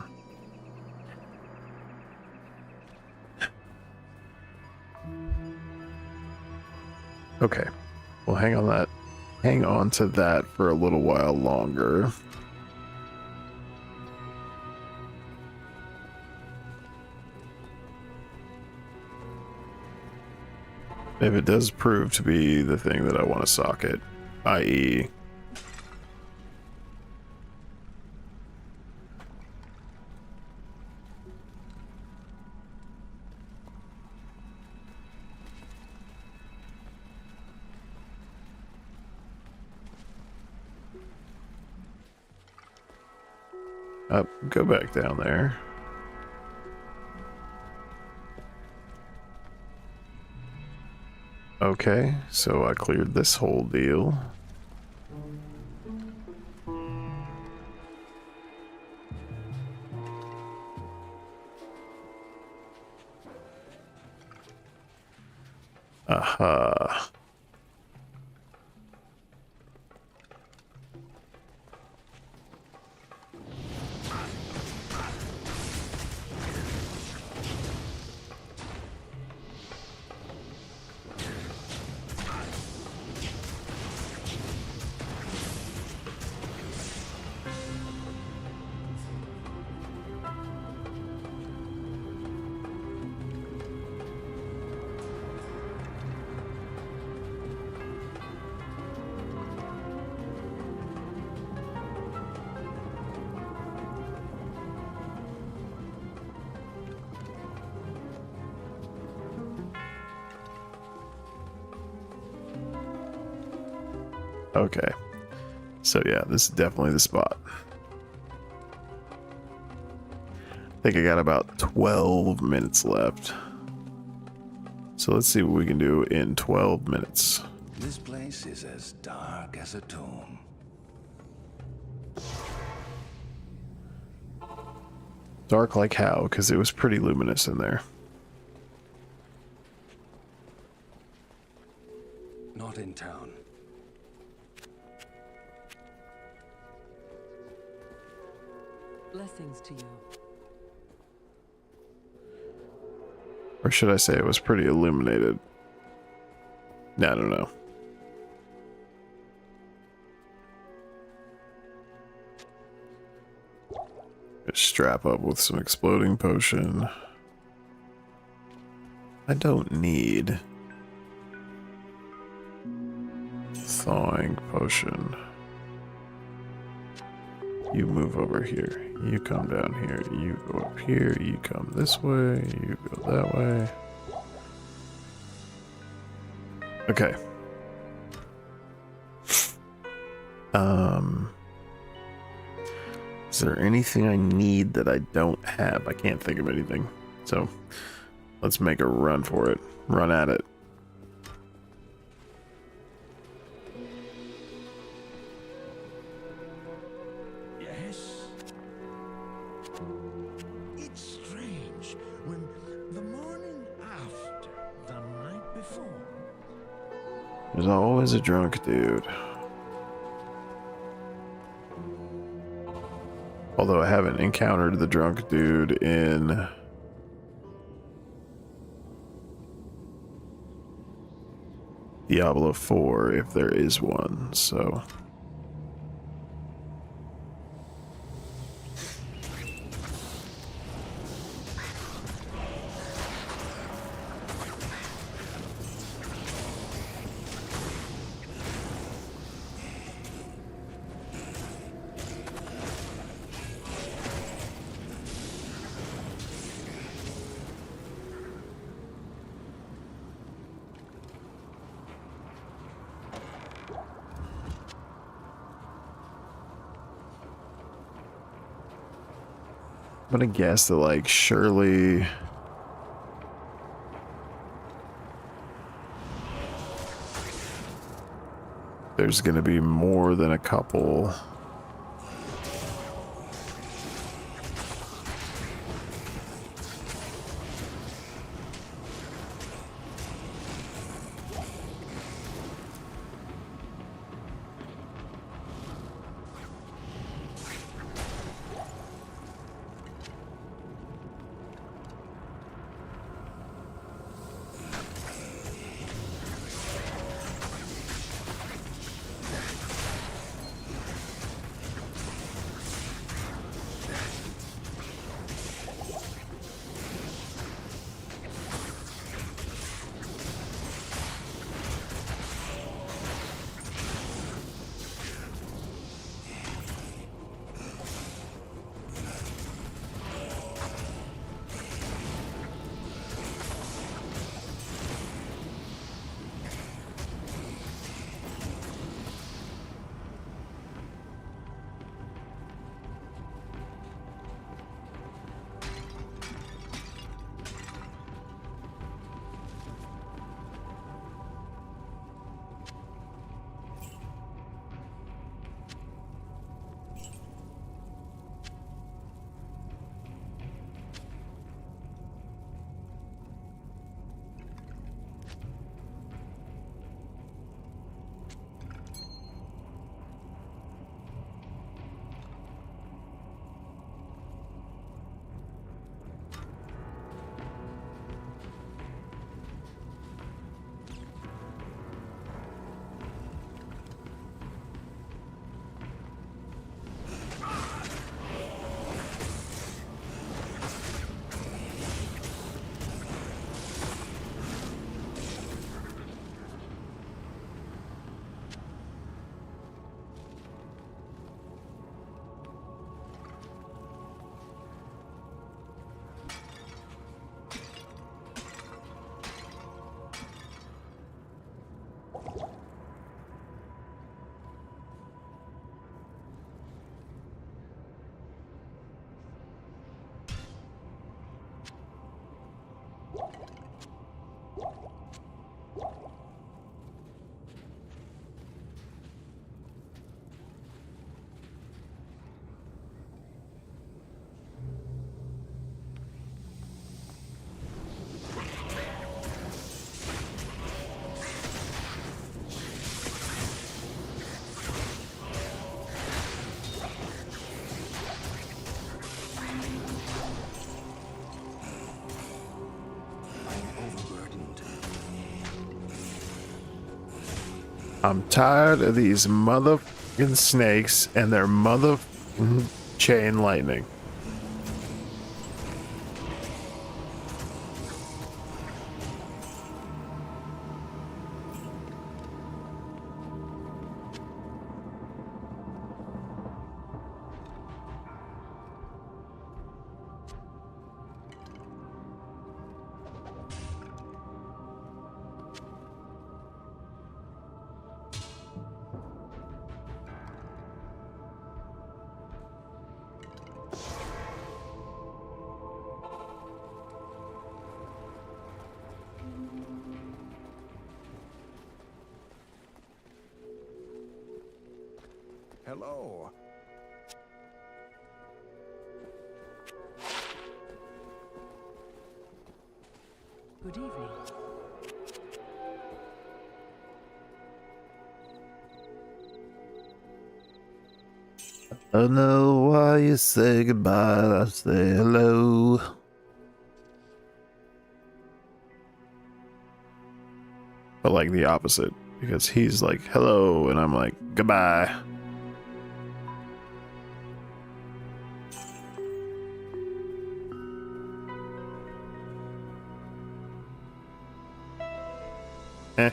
Okay. Well, hang on to that for a little while longer. If it does prove to be the thing that I want to socket, i.e. Go back down there. Okay, so I cleared this whole deal. Aha. Okay. So yeah, this is definitely the spot. I think I got about 12 minutes left. So let's see what we can do in 12 minutes. This place is as dark as a tomb. Dark like how? Because it was pretty luminous in there. Not in town. Blessings to you. Or should I say it was pretty illuminated? I don't know. Just strap up with some exploding potion. I don't need thawing potion. You move over here. You come down here. You go up here. You come this way. You go that way. Okay. Is there anything I need that I don't have? I can't think of anything. So let's make a run for it. Run at it. Yes. It's strange when the morning after the night before. There's always a drunk dude. Although I haven't encountered the drunk dude in Diablo 4, if there is one, so... I'm gonna guess that, like, surely there's gonna be more than a couple. I'm tired of these motherfucking snakes and their motherfucking chain lightning. Hello. Good evening. I don't know why you say goodbye, I say hello. But like the opposite, because he's like hello and I'm like goodbye. Eh.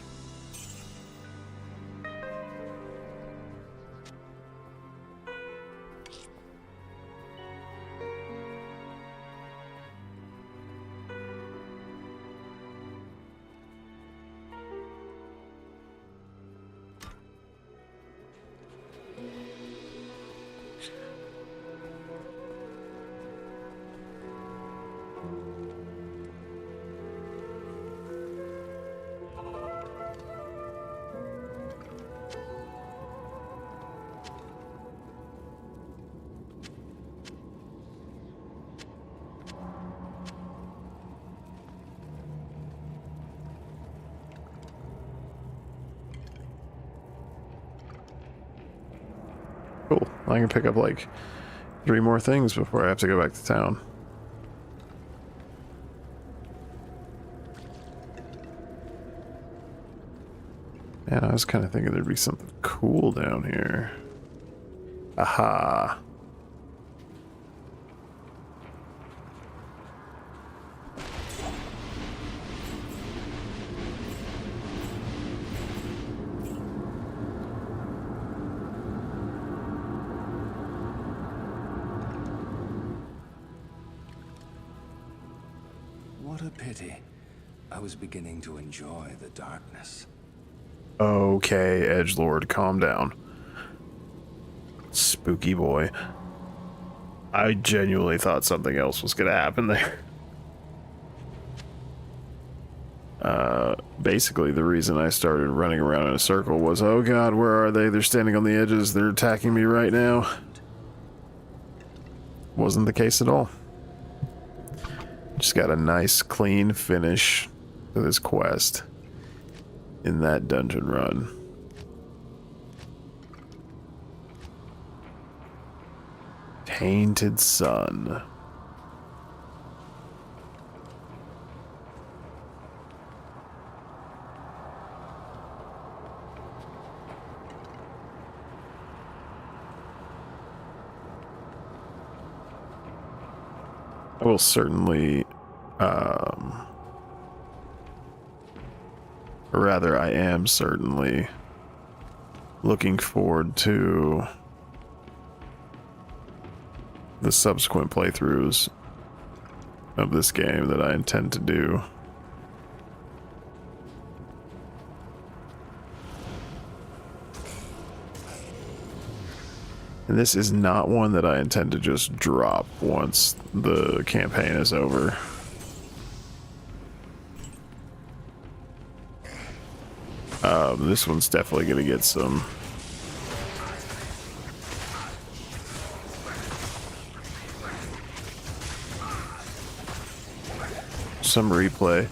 Cool. I can pick up like 3 more things before I have to go back to town. Man, I was kind of thinking there'd be something cool down here. Aha. What a pity. I was beginning to enjoy the darkness. Okay, edgelord, calm down. Spooky boy. I genuinely thought something else was gonna happen there. Basically the reason I started running around in a circle was, oh god, where are they? They're standing on the edges, they're attacking me right now. Wasn't the case at all. Just got a nice clean finish to this quest in that dungeon run. Tainted Sun. I will certainly, or rather, I am certainly looking forward to the subsequent playthroughs of this game that I intend to do. And this is not one that I intend to just drop once the campaign is over. This one's definitely going to get some replay.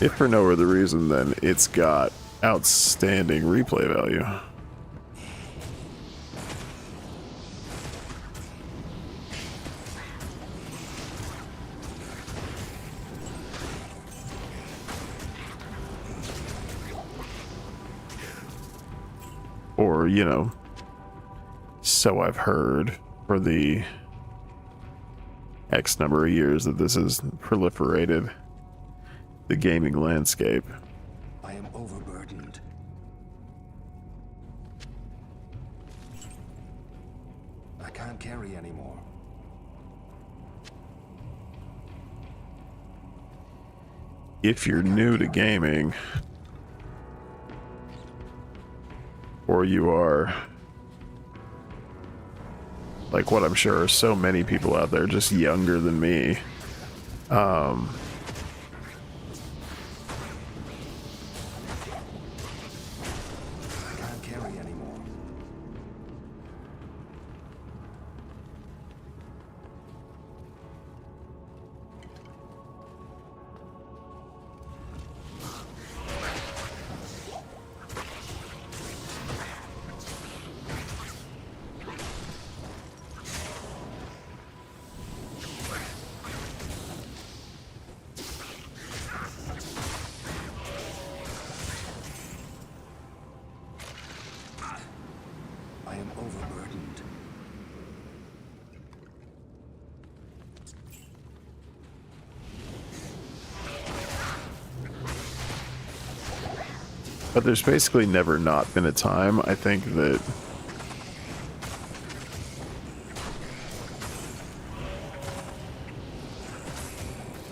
If for no other reason than it's got outstanding replay value. Or, you know, so I've heard for the X number of years that this has proliferated the gaming landscape. I am overburdened. I can't carry anymore. If you're new to gaming, or you are like what I'm sure are so many people out there just younger than me, I can't carry anymore. I am overburdened. but there's basically never not been a time, I think, that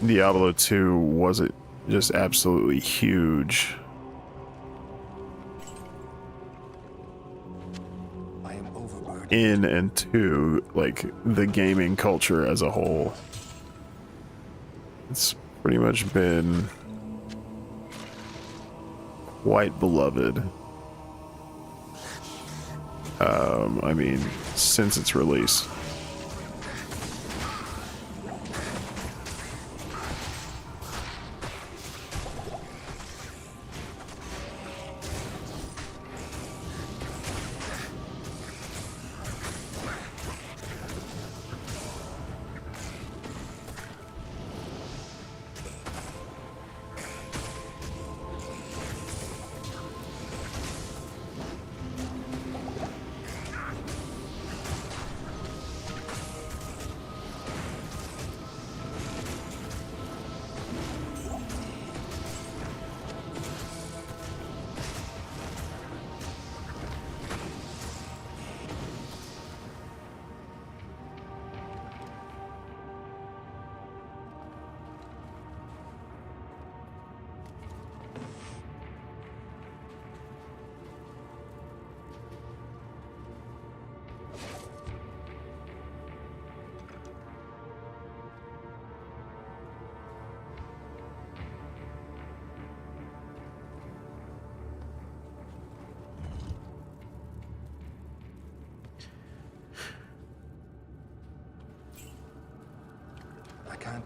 Diablo 2 wasn't just absolutely huge. I am overburdened. In and to, like, the gaming culture as a whole. It's pretty much been quite beloved. I mean, since its release.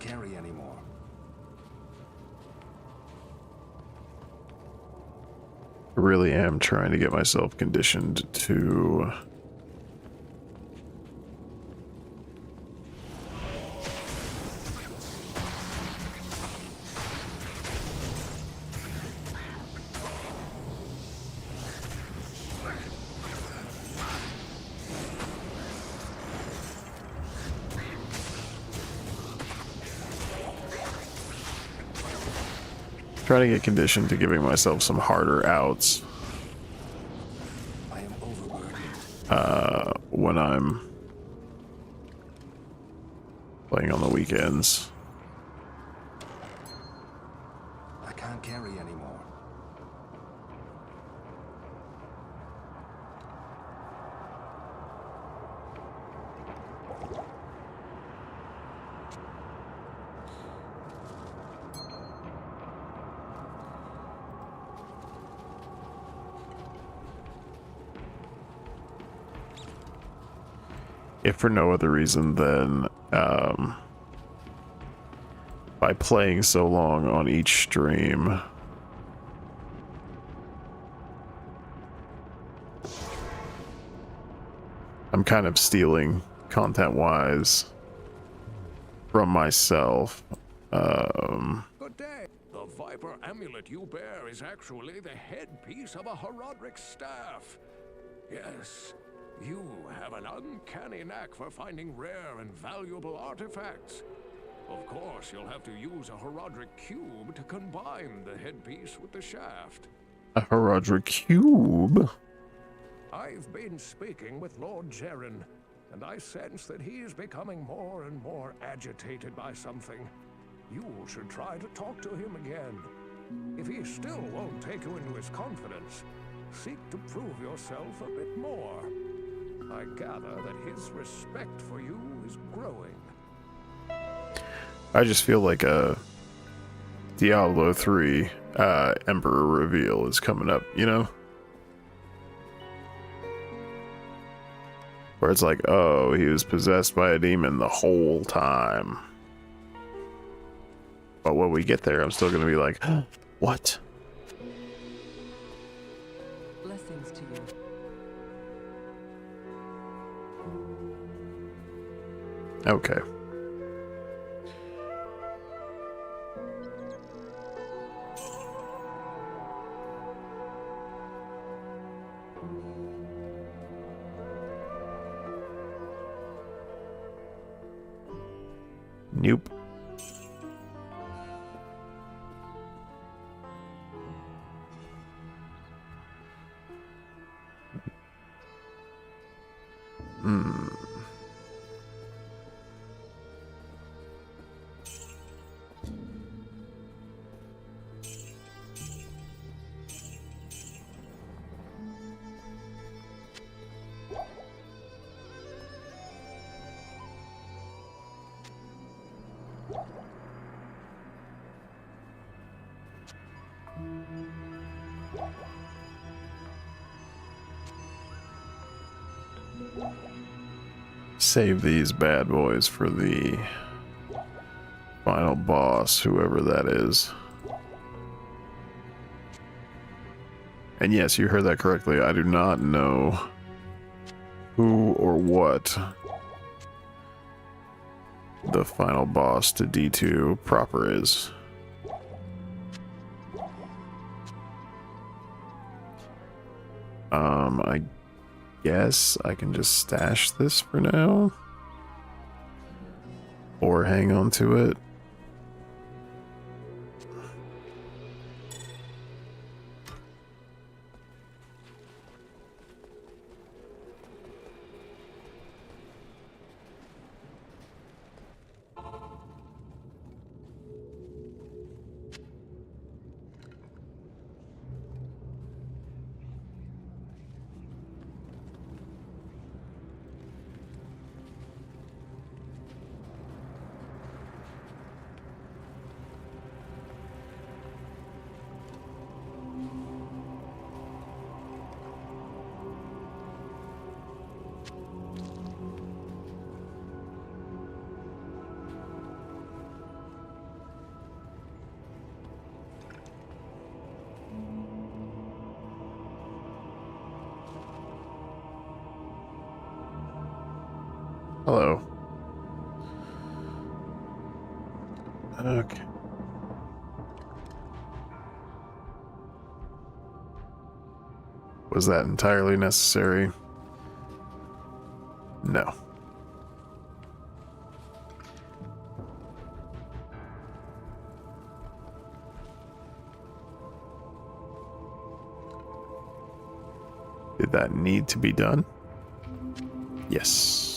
carry anymore. I really am trying to get myself conditioned to giving myself some harder outs I am overburdened. when I'm playing on the weekends. I can't carry anymore. If for no other reason than by playing so long on each stream, I'm kind of stealing content-wise from myself. Good day. The Viper amulet you bear is actually the headpiece of a Horadric staff. Yes, you have an uncanny knack for finding rare and valuable artifacts. Of course, you'll have to use a Horadric cube to combine the headpiece with the shaft. A Horadric cube? I've been speaking with Lord Jeren, and I sense that he is becoming more and more agitated by something. You should try to talk to him again. If he still won't take you into his confidence, seek to prove yourself a bit more. I gather that his respect for you is growing. I just feel like a Diablo 3 Emperor reveal is coming up, you know? Where it's like, oh, he was possessed by a demon the whole time. But when we get there, I'm still gonna be like, what? Blessings to you. Okay. Nope. Save these bad boys for the final boss, whoever that is. And yes, you heard that correctly. I do not know who or what the final boss to D2 proper is. I guess I can just stash this for now. Or hang on to it. Hello. Okay. Was that entirely necessary? No. Did that need to be done? Yes.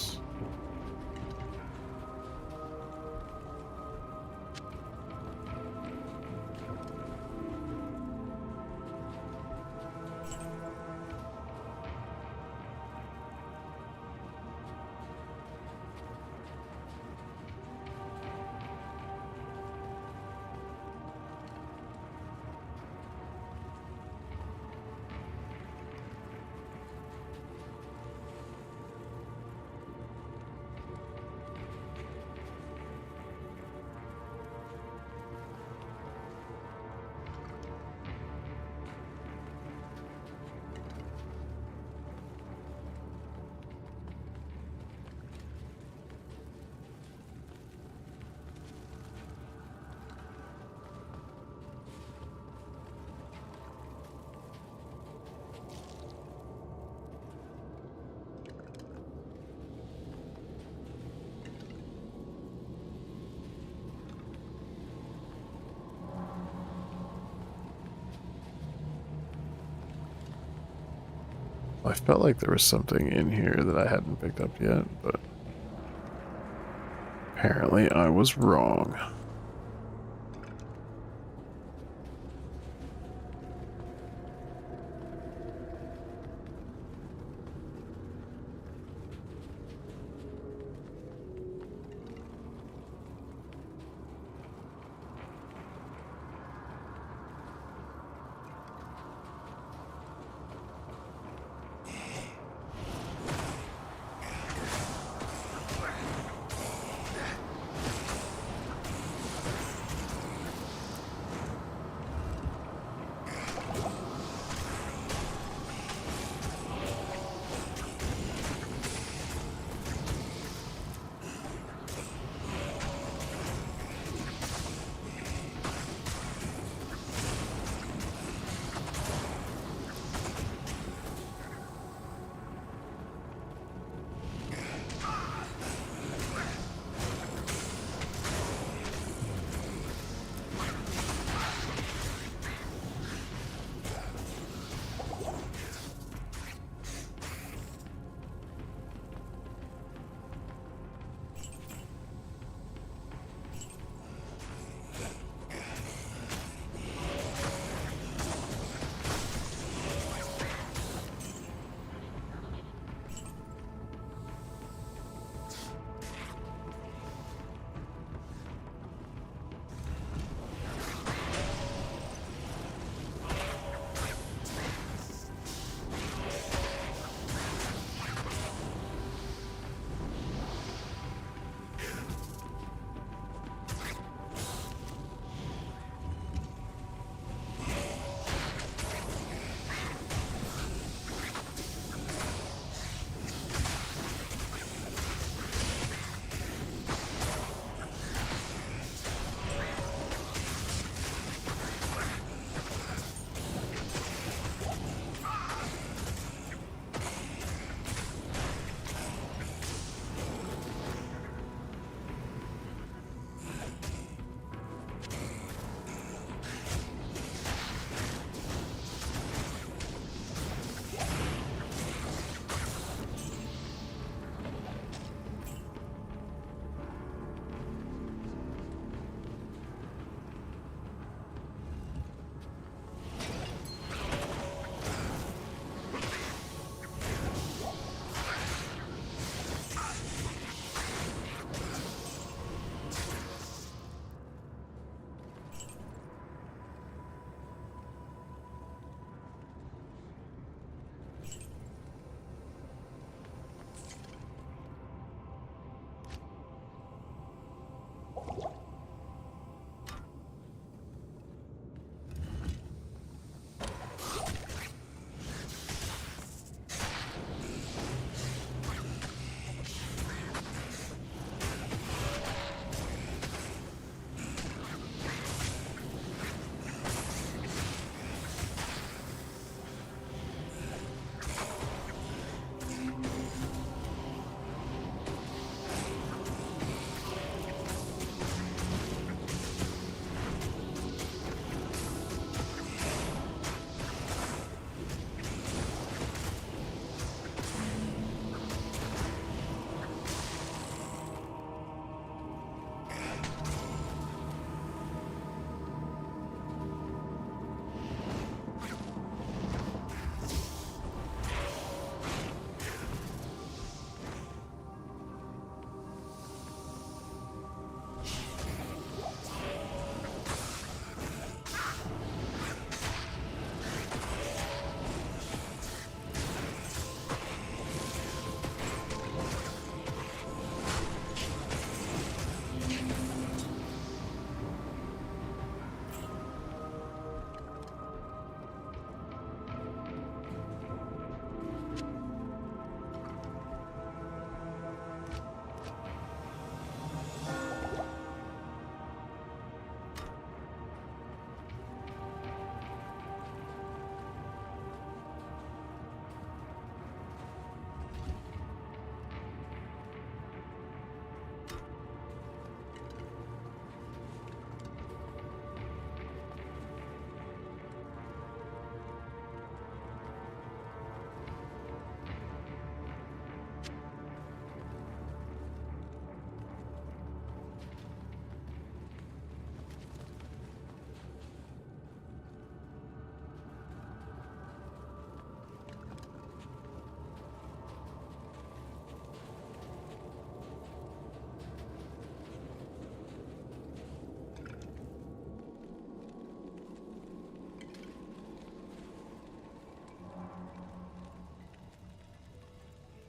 I felt like there was something in here that I hadn't picked up yet, but apparently I was wrong.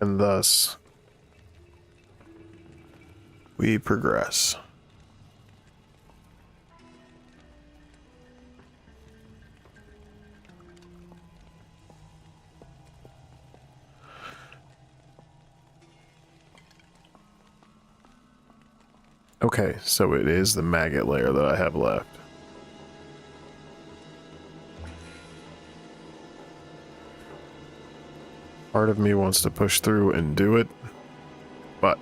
And thus, we progress. Okay, so it is the maggot layer that I have left. Part of me wants to push through and do it, but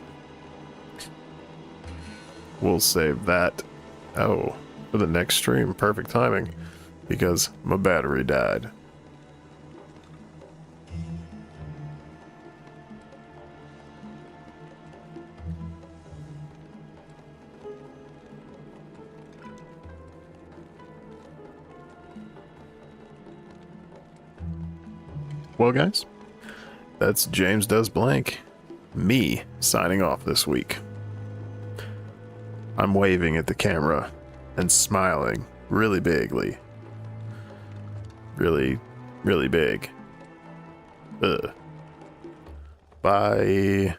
we'll save that, for the next stream. Perfect timing, because my battery died. Well, guys, that's James Does Blank, me signing off this week. I'm waving at the camera and smiling really bigly. Really, really big. Bye.